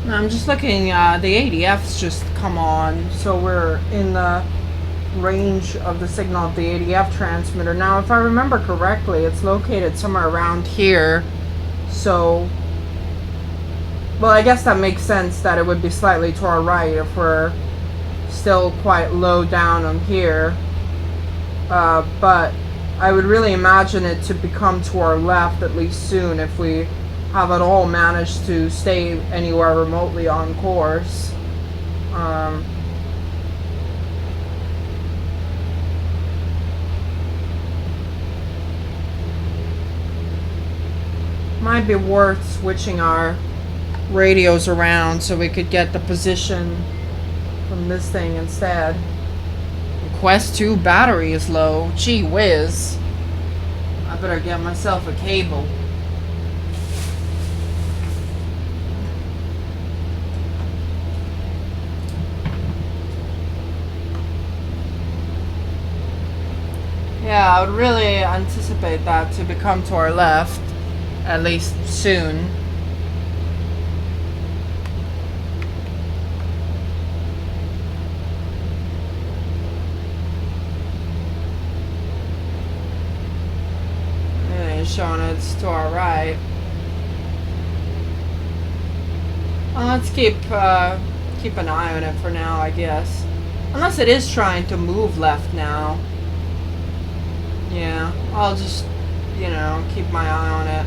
I'm just looking, the ADF's just come on, so we're in the range of the signal of the ADF transmitter. Now, if I remember correctly, it's located somewhere around here, so, well, I guess that makes sense that it would be slightly to our right if we're still quite low down on here, but I would really imagine it to become to our left at least soon if we have at all managed to stay anywhere remotely on course. Might be worth switching our radios around so we could get the position from this thing instead. Quest 2 battery is low. Gee whiz. I better get myself a cable. Yeah, I would really anticipate that to become to our left, at least soon. is showing it's to our right. Well, let's keep an eye on it for now, I guess. Unless it is trying to move left now. Yeah, I'll just, you know, keep my eye on it.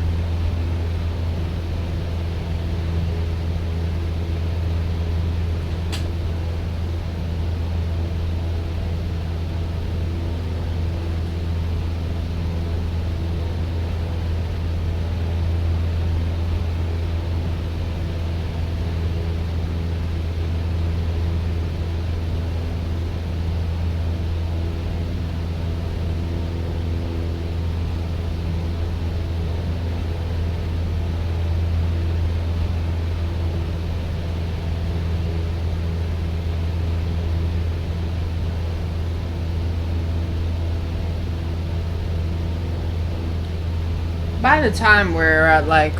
By the time we're at like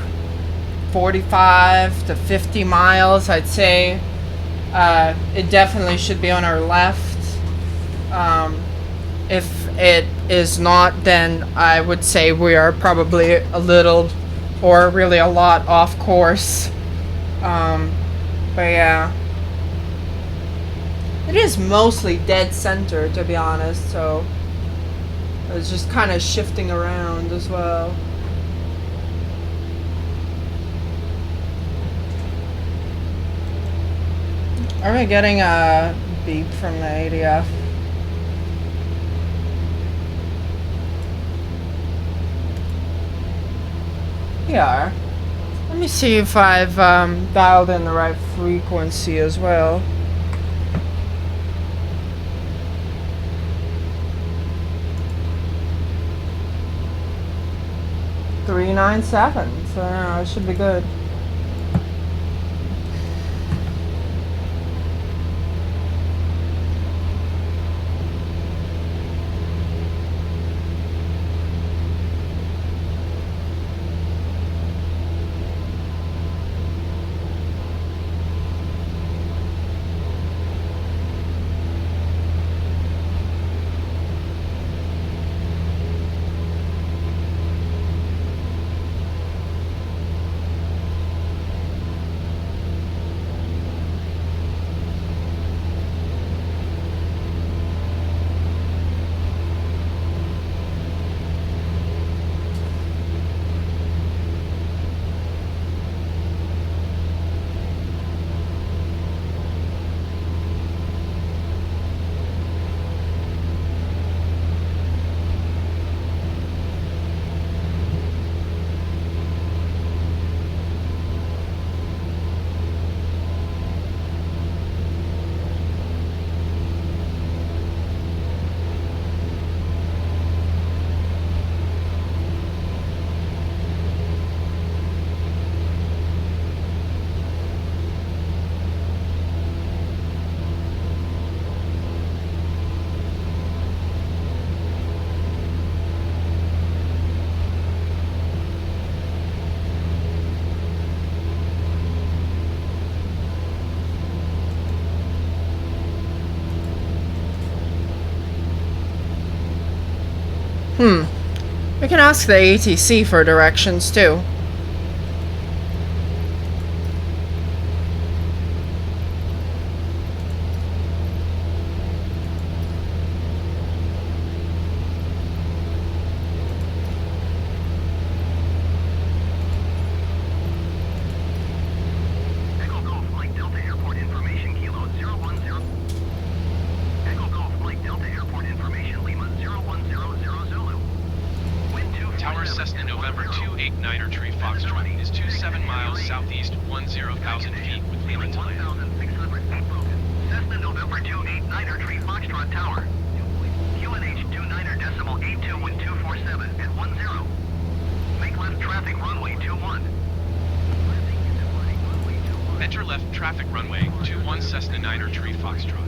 45 to 50 miles, I'd say it definitely should be on our left. If it is not, then I would say we are probably a little or really a lot off course. But yeah. It is mostly dead center, to be honest, so it's just kind of shifting around as well. Are we getting a beep from the ADF? We are. Let me see if I've dialed in the right frequency as well. .397, so yeah, it should be good. We can ask the ATC for directions too. Echo Golf Mike Delta Airport information Kilo 010. Echo Golf Mike Delta Airport information Lima 0100 Zulu. Wind 2 Tower Cessna November 289er Tree Foxtrot is 27 miles southeast 10,000 feet with Lima Tillé. 1,600 feet broken. Cessna November 289er Tree Foxtrot Tower. QNH 29er decimal 821247 at 10. Make left traffic runway 21. Enter left traffic runway 21 Cessna 9er Tree Foxtrot.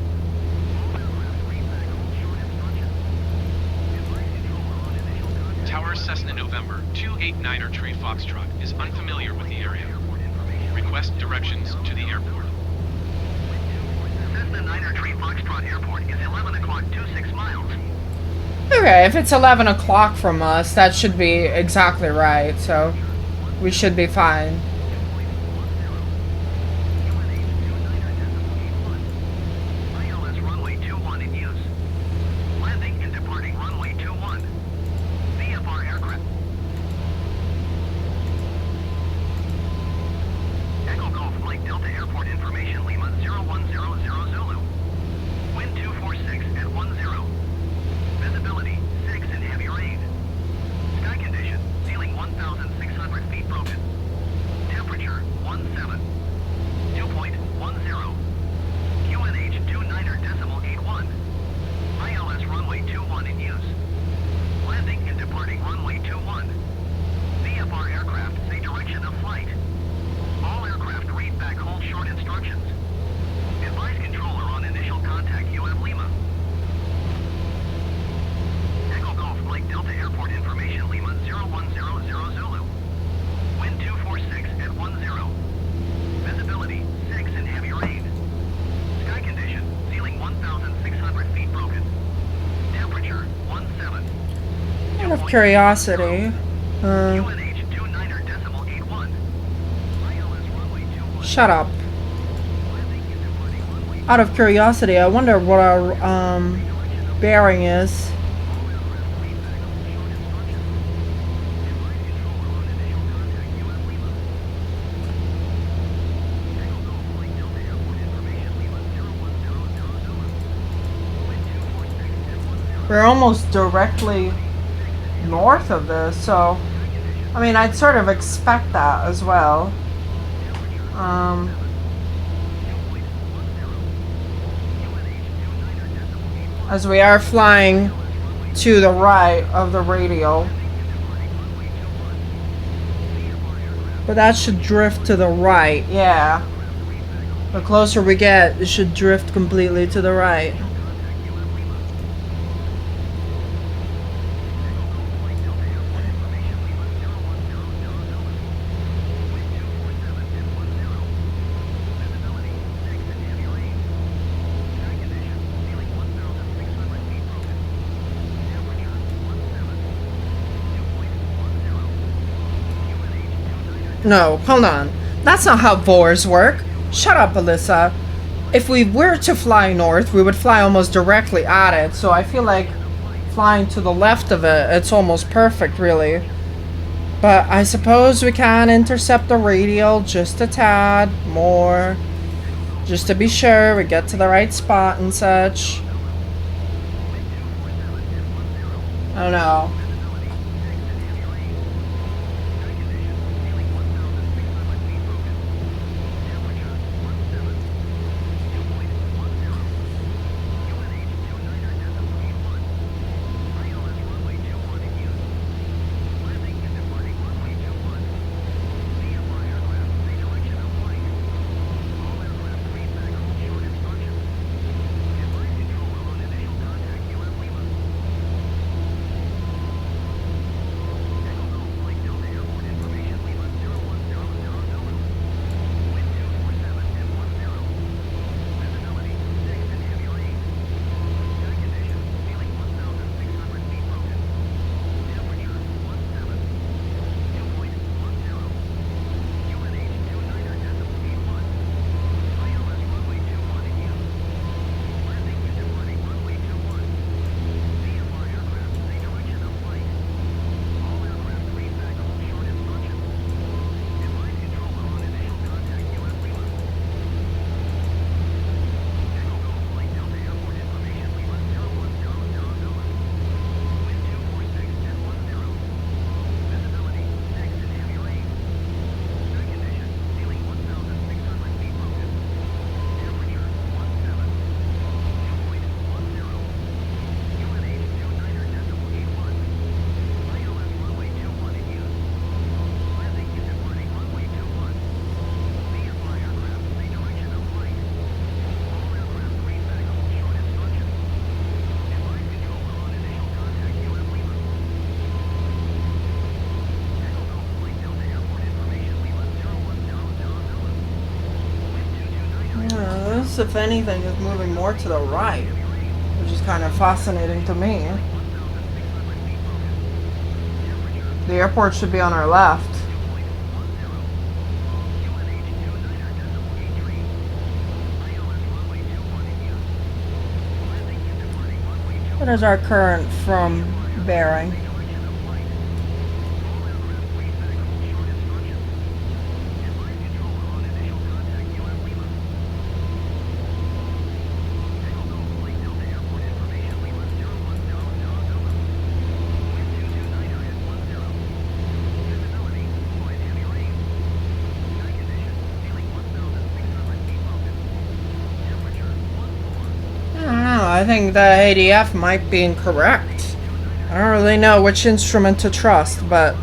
Tower Cessna November 289er Tree Foxtrot is unfamiliar with the area. Request directions to the airport. Cessna 9er Tree Foxtrot Airport is 11 o'clock 26 miles. Okay, if it's 11 o'clock from us, that should be exactly right, so we should be fine. ILS runway 21 in use. Landing and departing runway 21. VFR aircraft. Echo Golf Flight Delta Airport information Lima 0100 Zulu. Wind 246 at 10. Visibility 6 and heavy rain. Sky condition ceiling 1,600 feet broken. Temperature 17. 2.10. QNH 29.81. ILS runway 21 in use. Landing and departing runway 21. VFR aircraft say direction of flight. All aircraft read back hold short instructions. Advise controller on initial contact UM Lima. Echo Golf Flight Delta Airport information Lima 0100 Zulu. Wind 246 at 10. Visibility 6 and heavy rain. Sky condition ceiling 1,600 feet broken. Temperature 17. Out of curiosity, QNH 29.81. ILS runway 21. shut up. Out of curiosity, I wonder what our bearing is. We're almost directly north of this, so I mean, I'd sort of expect that as well. As we are flying to the right of the radial. But that should drift to the right, yeah. The closer we get, it should drift completely to the right. No, hold on. That's not how VORs work. Shut up, Alyssa. If we were to fly north, we would fly almost directly at it, so I feel like flying to the left of it, it's almost perfect, really. But I suppose we can intercept the radial just a tad more, just to be sure we get to the right spot and such. I don't know. This, if anything, is moving more to the right, which is kind of fascinating to me. The airport should be on our left. What is our current from bearing? I think the ADF might be incorrect. I don't really know which instrument to trust, but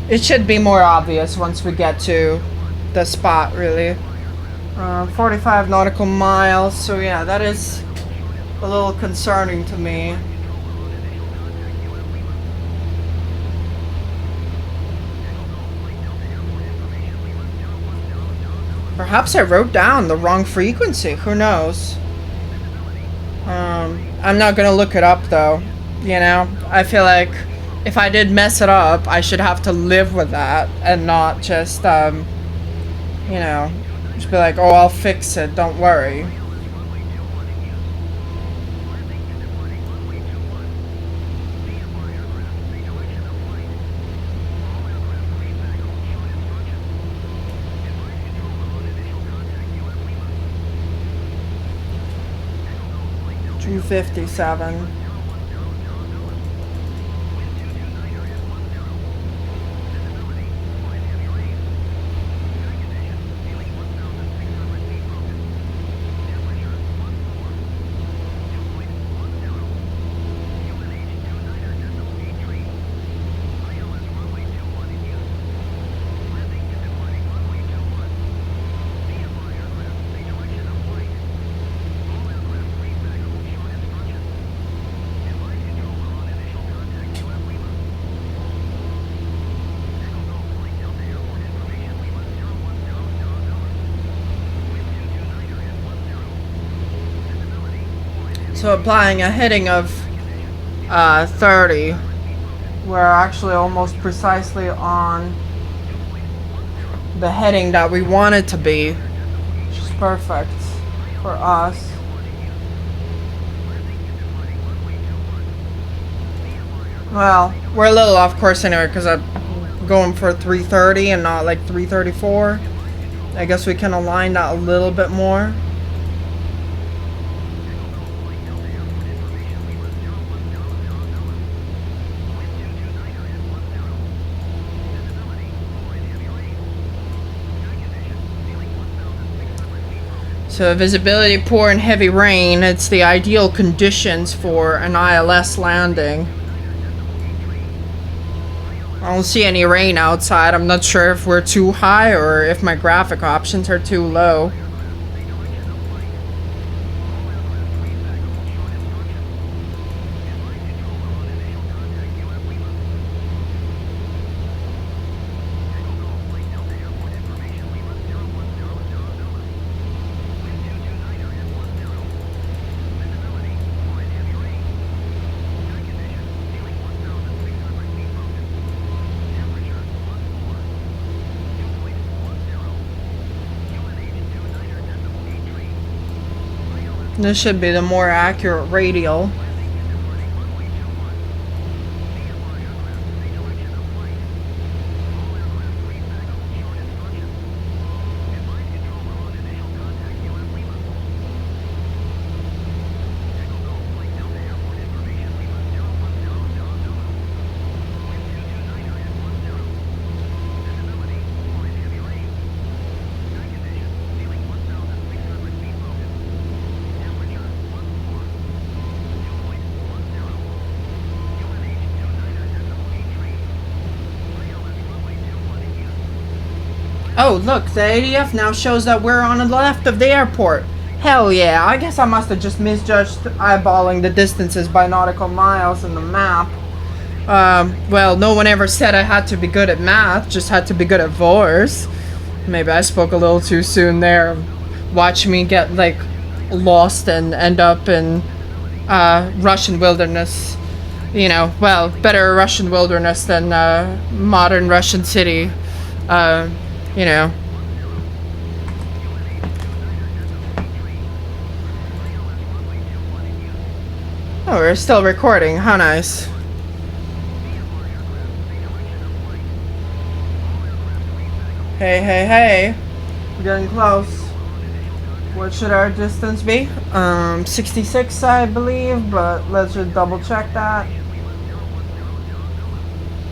it should be more obvious once we get to the spot, really. 45 nautical miles, so yeah, that is a little concerning to me. Perhaps I wrote down the wrong frequency, who knows? I'm not gonna look it up though, you know? I feel like if I did mess it up, I should have to live with that and not just, you know, just be like, oh, I'll fix it, don't worry. $257. So applying a heading of 30, we're actually almost precisely on the heading that we want it to be, which is perfect for us. Well, we're a little off course anyway because I'm going for 330 and not like 334. I guess we can align that a little bit more. So visibility poor and heavy rain, it's the ideal conditions for an ILS landing. I don't see any rain outside. I'm not sure if we're too high or if my graphic options are too low. This should be the more accurate radial. Oh, look, the ADF now shows that we're on the left of the airport. Hell yeah, I guess I must have just misjudged eyeballing the distances by nautical miles in the map. Well, no one ever said I had to be good at math, just had to be good at VORs. Maybe I spoke a little too soon there. Watch me get, like, lost and end up in Russian wilderness you know, well, better Russian wilderness than modern Russian city. You know. Oh, we're still recording. How nice. Hey, hey, hey. We're getting close. What should our distance be? 66, I believe, but let's just double check that.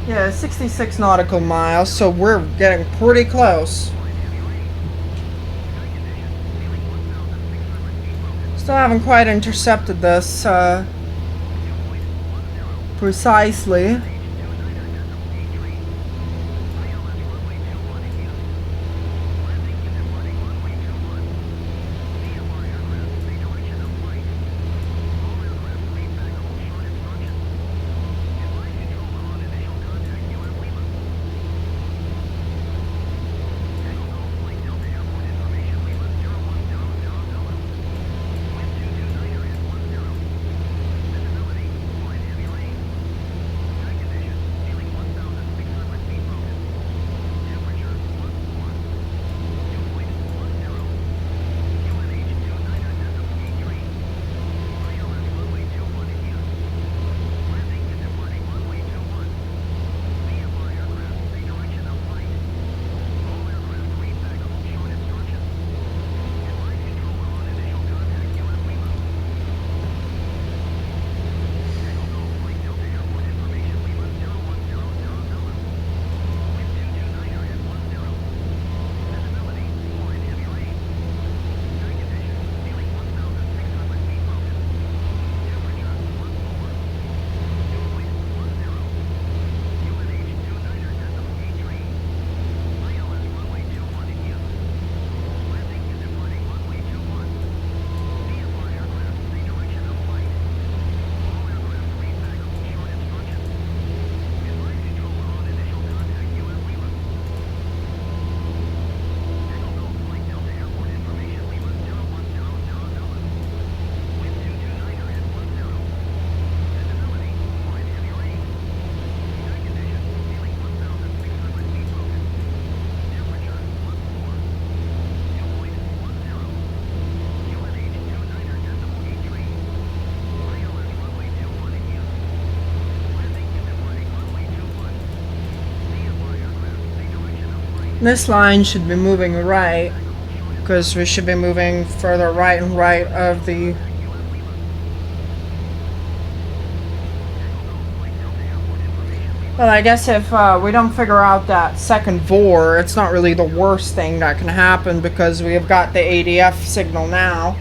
Yeah, 66 nautical miles, so we're getting pretty close. Still haven't quite intercepted this, precisely. This line should be moving right, because we should be moving further right and right of the... Well, I guess if we don't figure out that second VOR, it's not really the worst thing that can happen, because we have got the ADF signal now.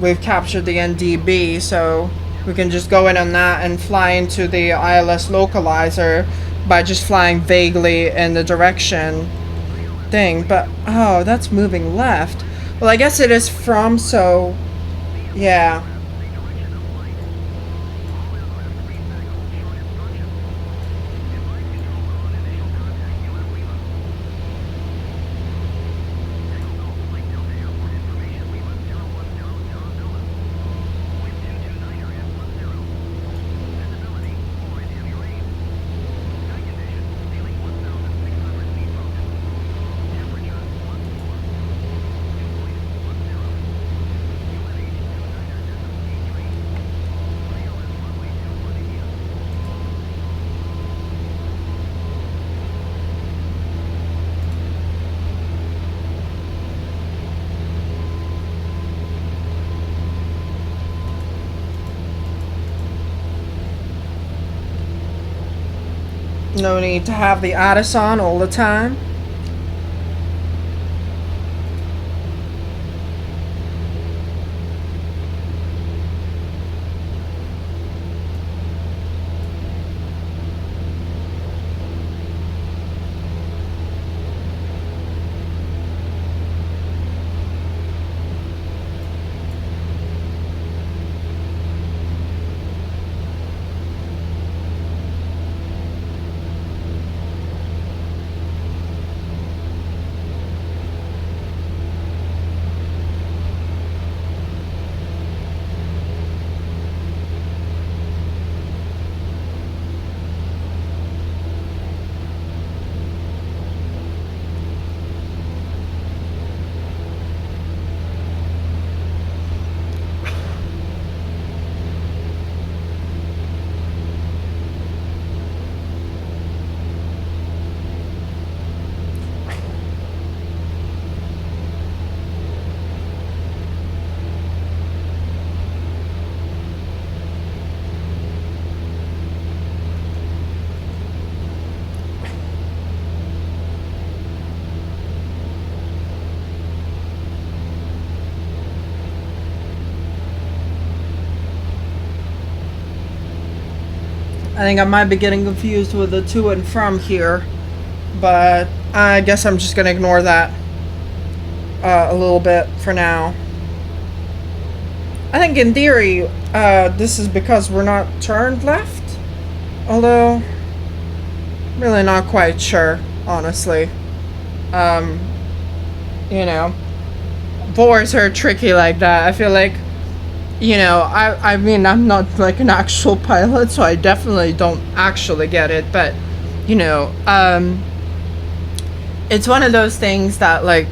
We've captured the NDB, so we can just go in on that and fly into the ILS localizer by just flying vaguely in the direction thing. But, oh, that's moving left. Well, I guess it is from, so, yeah. No need to have the addon on all the time. I think I might be getting confused with the to and from here, but I guess I'm just gonna ignore that a little bit for now. I think in theory, this is because we're not turned left, although really not quite sure, honestly. You know, VORs are tricky like that. I feel like, I mean, I'm not like an actual pilot, so I definitely don't actually get it, but, it's one of those things that, like,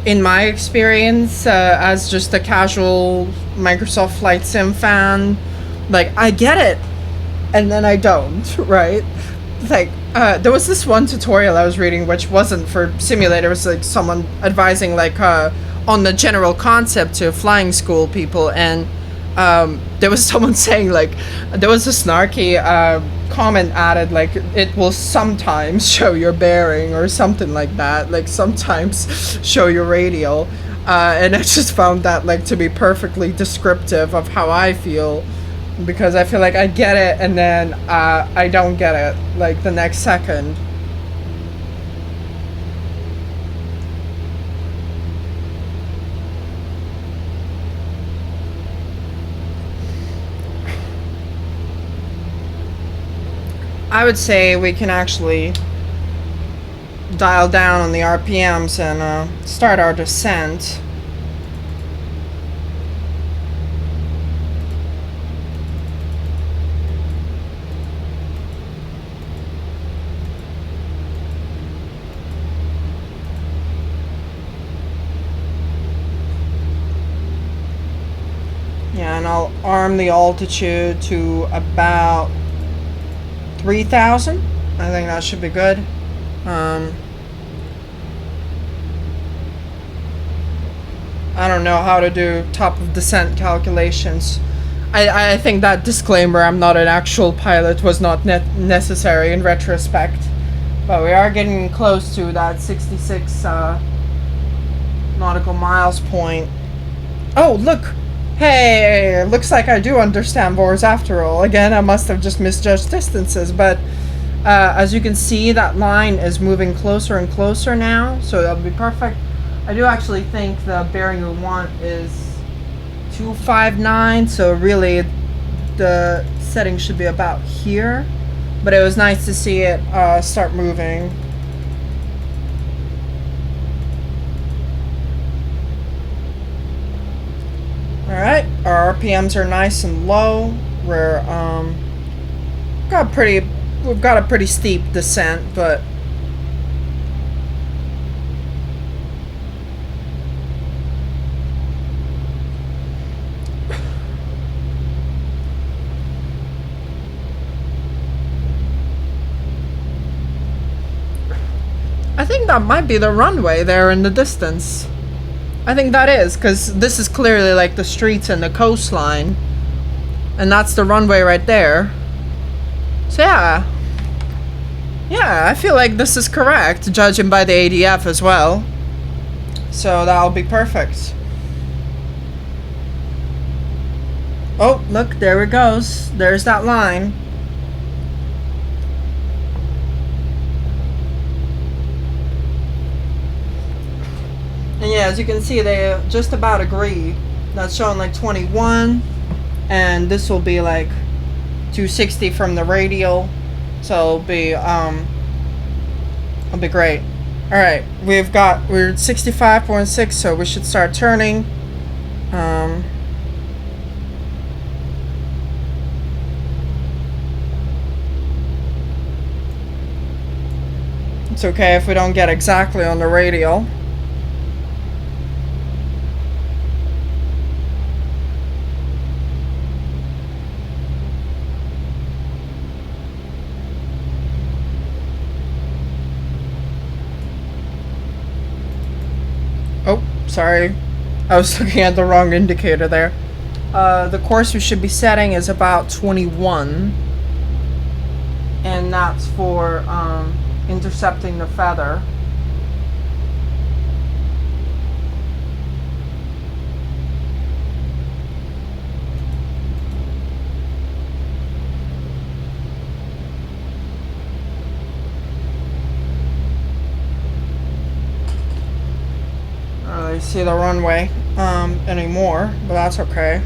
in my experience, as just a casual Microsoft Flight Sim fan, like, I get it, and then I don't, right? Like, there was this one tutorial I was reading, which wasn't for simulators, like, someone advising, like, on the general concept to flying school people, and there was someone saying, like, there was a snarky comment added, like, it will sometimes show your bearing or something like that, like sometimes show your radial, and I just found that, like, to be perfectly descriptive of how I feel, because I feel like I get it and then I don't get it, like, the next second. I would say we can actually dial down on the RPMs and start our descent. Yeah, and I'll arm the altitude to about 3,000. I think that should be good. I don't know how to do top of descent calculations. I think that disclaimer, I'm not an actual pilot, was not necessary in retrospect. But we are getting close to that 66 nautical miles point. Oh, look! Hey, looks like I do understand VORs after all. Again, I must have just misjudged distances, but as you can see, that line is moving closer and closer now, so that'll be perfect. I do actually think the bearing we want is 259, so really the setting should be about here, but it was nice to see it start moving. Alright, our RPMs are nice and low. We're we've got a pretty steep descent, but I think that might be the runway there in the distance. I think that is, because this is clearly like the streets and the coastline, and that's the runway right there. So yeah, I feel like this is correct, judging by the ADF as well. So that'll be perfect. Oh, look, there it goes. There's that line. And yeah, as you can see, they just about agree. That's showing like 21, and this will be like 260 from the radial, so it'll be great. All right, we're at 65.6, so we should start turning. It's okay if we don't get exactly on the radial. Oh, sorry. I was looking at the wrong indicator there. The course we should be setting is about 21. And that's for intercepting the feather. see the runway anymore, but that's okay.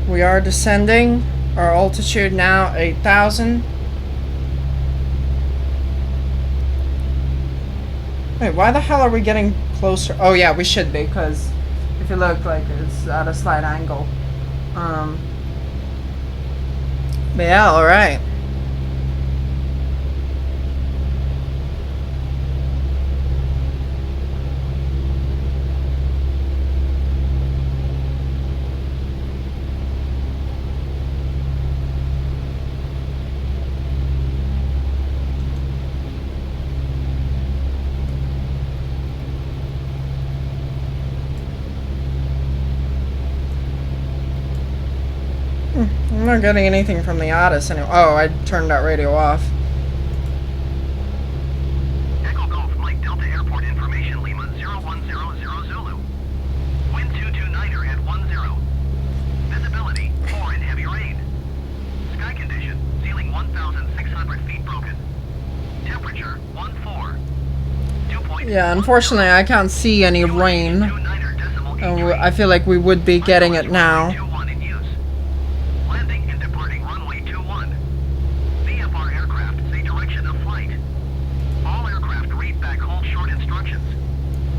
We are descending. Our altitude now 8,000. Wait, why the hell are we getting closer? Oh yeah, we should be, because if you look, like, it's at a slight angle. But yeah, alright. I'm not getting anything from the Otis anyway. Oh, I turned that radio off. Echo Golf, Mike Delta Airport information, Lima 0100 Zulu. Wind 229er at 10. Visibility 4 and heavy rain. Sky condition, ceiling 1,600 feet broken. Temperature 14. Yeah, unfortunately I can't see any rain. And I feel like we would be getting it now. Landing and departing runway 21. VFR aircraft say direction of flight. All aircraft read back hold short instructions.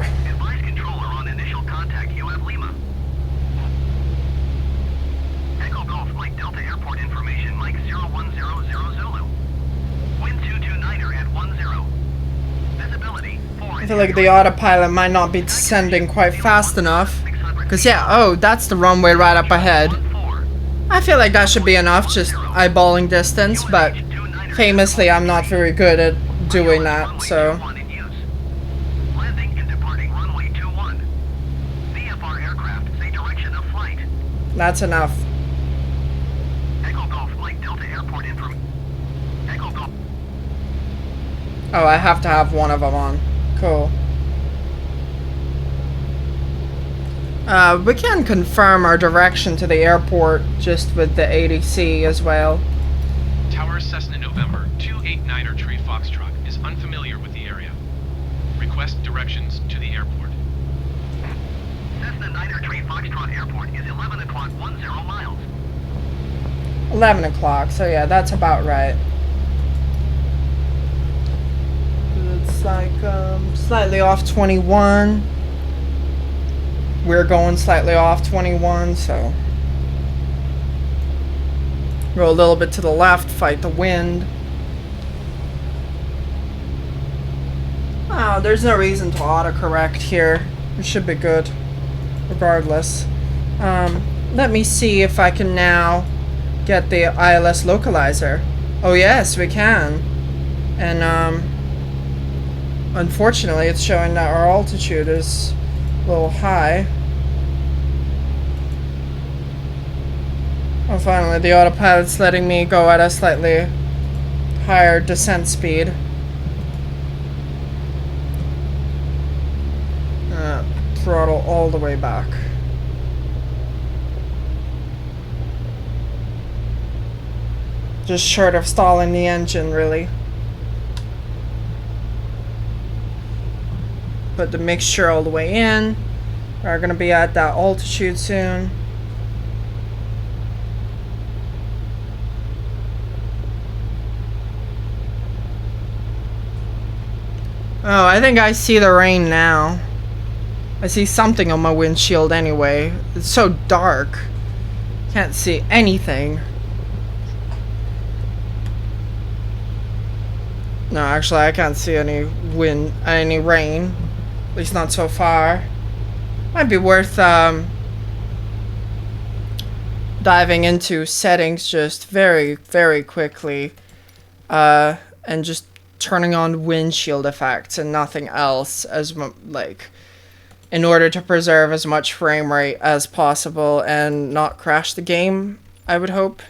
Advise controller on initial contact. You have Lima. Echo Golf, Mike Delta Airport information, Mike 0100 Zulu. Wind 229er at 10. Visibility 4. I feel like the autopilot might not be descending quite fast enough. Because yeah, oh, that's the runway right up ahead. I feel like that should be enough, just eyeballing distance, but famously I'm not very good at doing that, so. Landing and departing runway 21. VFR aircraft say direction of flight. That's enough. Echo Golf, Mike Delta Airport Echo Golf. Oh, I have to have one of them on. Cool. We can confirm our direction to the airport just with the ADC as well. Tower Cessna November 289er Tree Foxtrot is unfamiliar with the area. Request directions to the airport. Cessna Niner Tree Foxtrot Airport is 11 o'clock 10 miles. 11 o'clock, so yeah, that's about right. It's like slightly off 21. We're going slightly off 21, so go a little bit to the left, fight the wind. Oh, there's no reason to autocorrect here. It should be good, regardless. Let me see if I can now get the ILS localizer. Oh yes, we can. And unfortunately, it's showing that our altitude is a little high. Oh, finally, the autopilot's letting me go at a slightly higher descent speed. Throttle all the way back. Just short of stalling the engine, really. Put the mixture all the way in. We're gonna be at that altitude soon. Oh, I think I see the rain now. I see something on my windshield anyway. It's so dark. Can't see anything. No, actually I can't see any wind, any rain. At least not so far. Might be worth diving into settings just very, very quickly. And just turning on windshield effects and nothing else, as like, in order to preserve as much frame rate as possible and not crash the game, I would hope.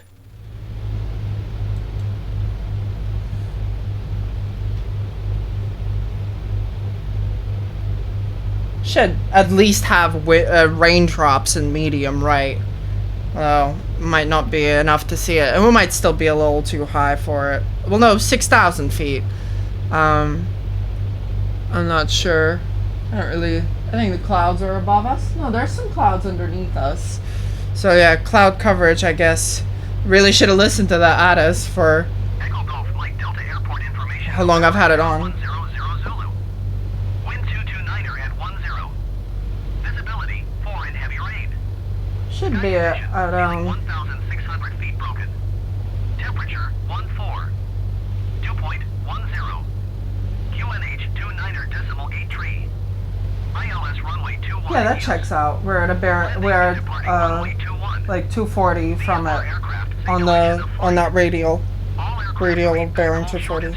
Should at least have raindrops in medium, right? Well, might not be enough to see it, and we might still be a little too high for it. Well, no, 6,000 feet. I'm not sure. I don't really think the clouds are above us. No, there's some clouds underneath us. So yeah, cloud coverage, I guess. Really should have listened to that ADAS for Echo Golf Flight Delta Airport information. how long I've had it on. 100 Zulu. Wind 229er at 10. Visibility 4 in heavy rain. Should be at 1,600 feet broken. Temperature 14. Dew point 10. QNH 29.83. ILS runway 21. yeah, that checks out. We're at a we're at like 240 from it on that radial of bearing 240.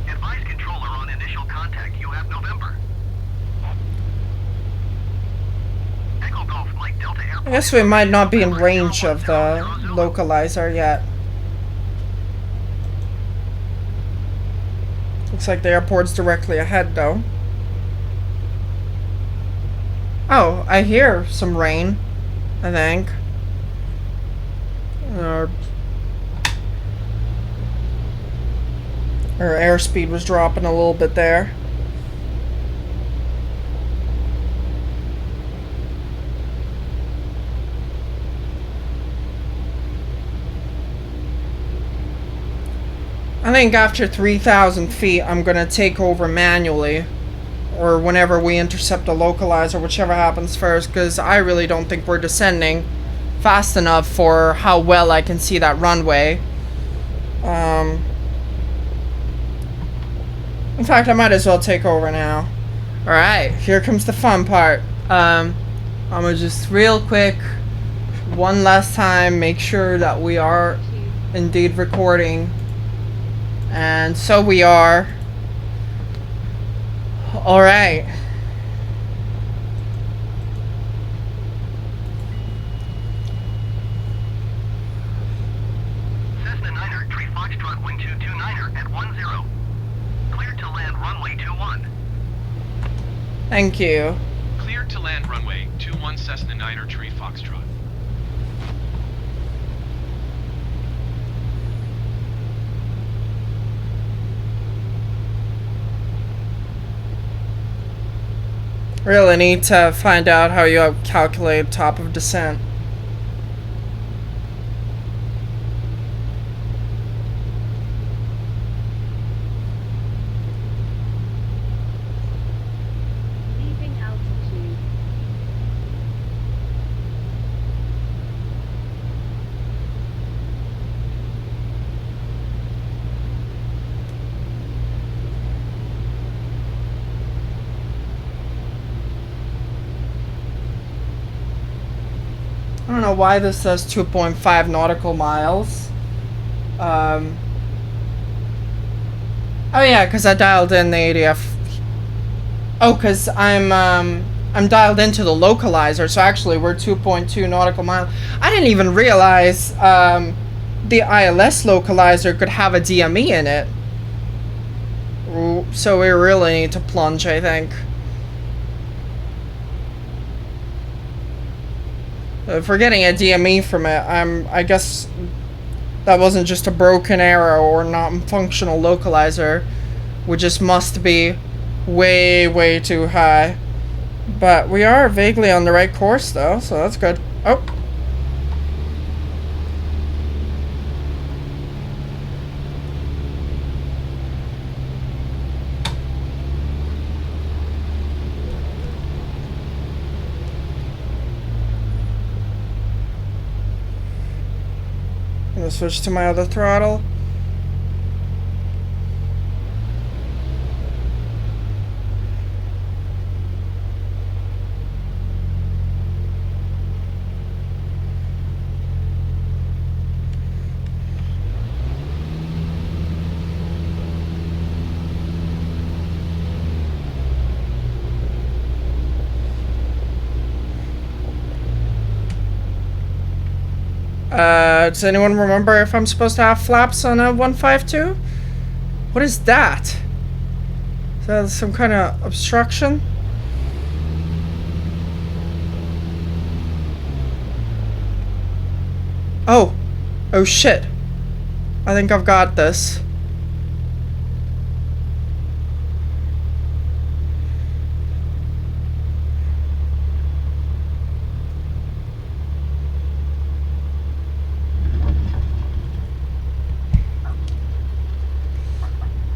Advise controller on initial contact. You have November. Echo Golf Mike Delta Airport. I guess we might not be in range of the localizer yet. Looks like the airport's directly ahead though. Oh, I hear some rain, I think. Our airspeed was dropping a little bit there. I think after 3,000 feet, I'm gonna take over manually. Or whenever we intercept a localizer, whichever happens first, because I really don't think we're descending fast enough for how well I can see that runway. In fact, I might as well take over now. Alright, here comes the fun part. I'm gonna just real quick, one last time, make sure that we are indeed recording. And so we are. Alright. Cessna 9er, Tree Foxtrot, wind 229er at 10. Cleared to land runway 21. Thank you. Cleared to land runway 21 Cessna 9er Tree Foxtrot. Really need to find out how you calculate top of descent. Leaving altitude. I don't know why this says 2.5 nautical miles. Oh yeah, because I dialed in the ADF. Oh, because I'm dialed into the localizer, so actually we're 2.2 nautical miles. I didn't even realize the ILS localizer could have a DME in it. Ooh, so we really need to plunge, I think. If we're getting a DME from it, I guess that wasn't just a broken arrow or non-functional localizer. We just must be way, way too high. But we are vaguely on the right course though, so that's good. Oh. I'm gonna switch to my other throttle. Does anyone remember if I'm supposed to have flaps on a 152? What is that? Is that some kind of obstruction? Oh. Oh shit. I think I've got this.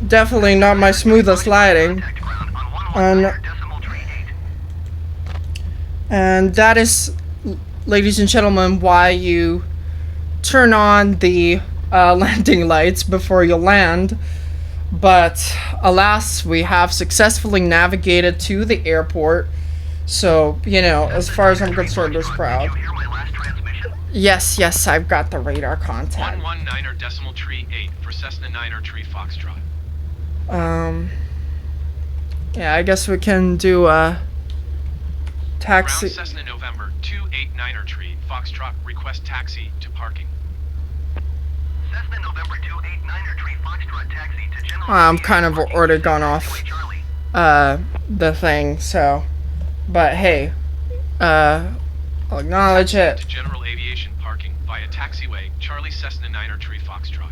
definitely not my smoothest sliding. Contact ground on 119er decimal tree 8. And that is, ladies and gentlemen, why you turn on the landing lights before you land. But alas, we have successfully navigated to the airport. So, you know, as far as I'm concerned, we're proud. Did you hear my last transmission? Yes, yes, I've got the radar contact. 119er decimal tree 8 for Cessna 9er tree Foxtrot. Yeah, I guess we can do a taxi. Ground Cessna November 289er tree Foxtrot, request taxi to parking. Cessna November 289er tree Foxtrot taxi to General I'm kind of Aviation already Parking gone Cessna off Charlie. the thing, so. But hey, I'll acknowledge it. To General Aviation Parking via taxiway Charlie Cessna 9er tree Foxtrot.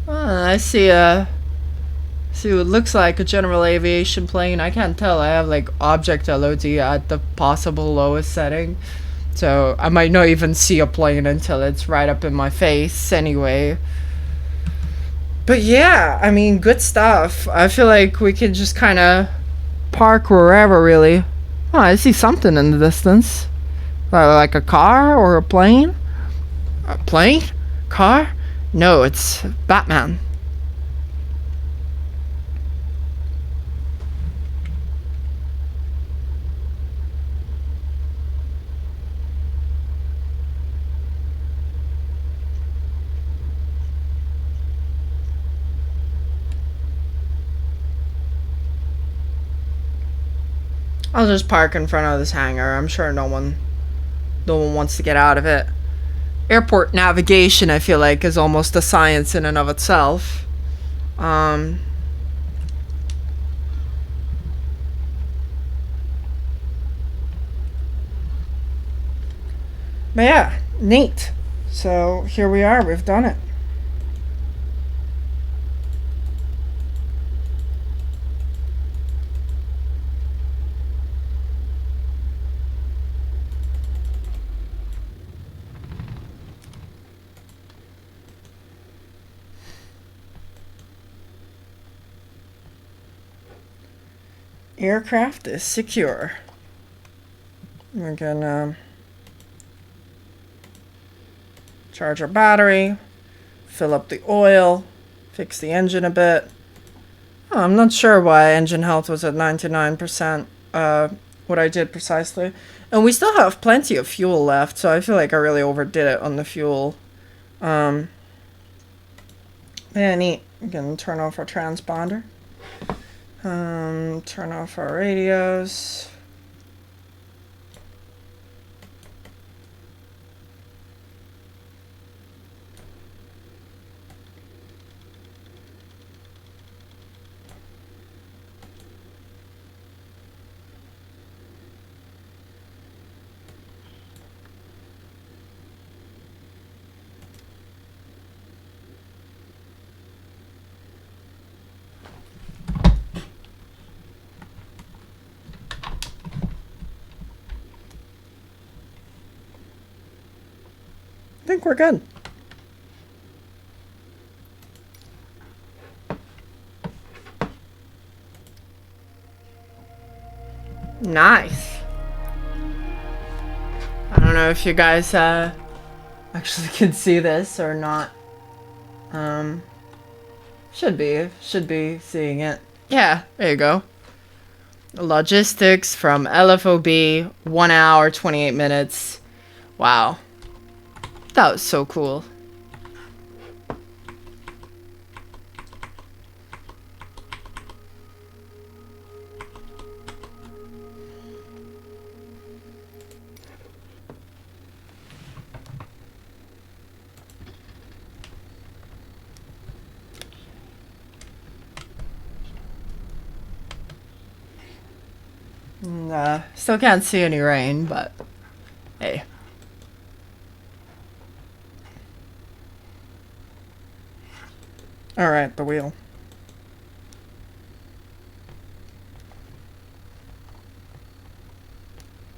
I see what looks like a general aviation plane. I can't tell. I have like object LOD at the possible lowest setting. So I might not even see a plane until it's right up in my face anyway. But yeah, I mean, good stuff. I feel like we can just kind of park wherever, really. Oh, I see something in the distance. Like a car or a plane? A plane? Car? No, it's Batman. I'll just park in front of this hangar. I'm sure no one wants to get out of it. Airport navigation, I feel like, is almost a science in and of itself. But yeah, neat. So here we are. We've done it. Aircraft is secure. We're gonna charge our battery, fill up the oil, fix the engine a bit. Oh, I'm not sure why engine health was at 99%, what I did precisely. And we still have plenty of fuel left, so I feel like I really overdid it on the fuel. Yeah, neat. I'm gonna turn off our transponder. Turn off our radios. I think we're good. Nice. I don't know if you guys actually can see this or not. Should be seeing it. Yeah, there you go. Logistics from LFOB, 1 hour, 28 minutes. Wow. That was so cool. Still can't see any rain, but hey. All right, the wheel.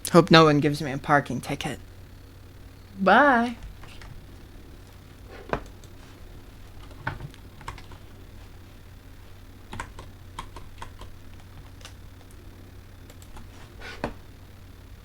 Hope no one gives me a parking ticket. Bye.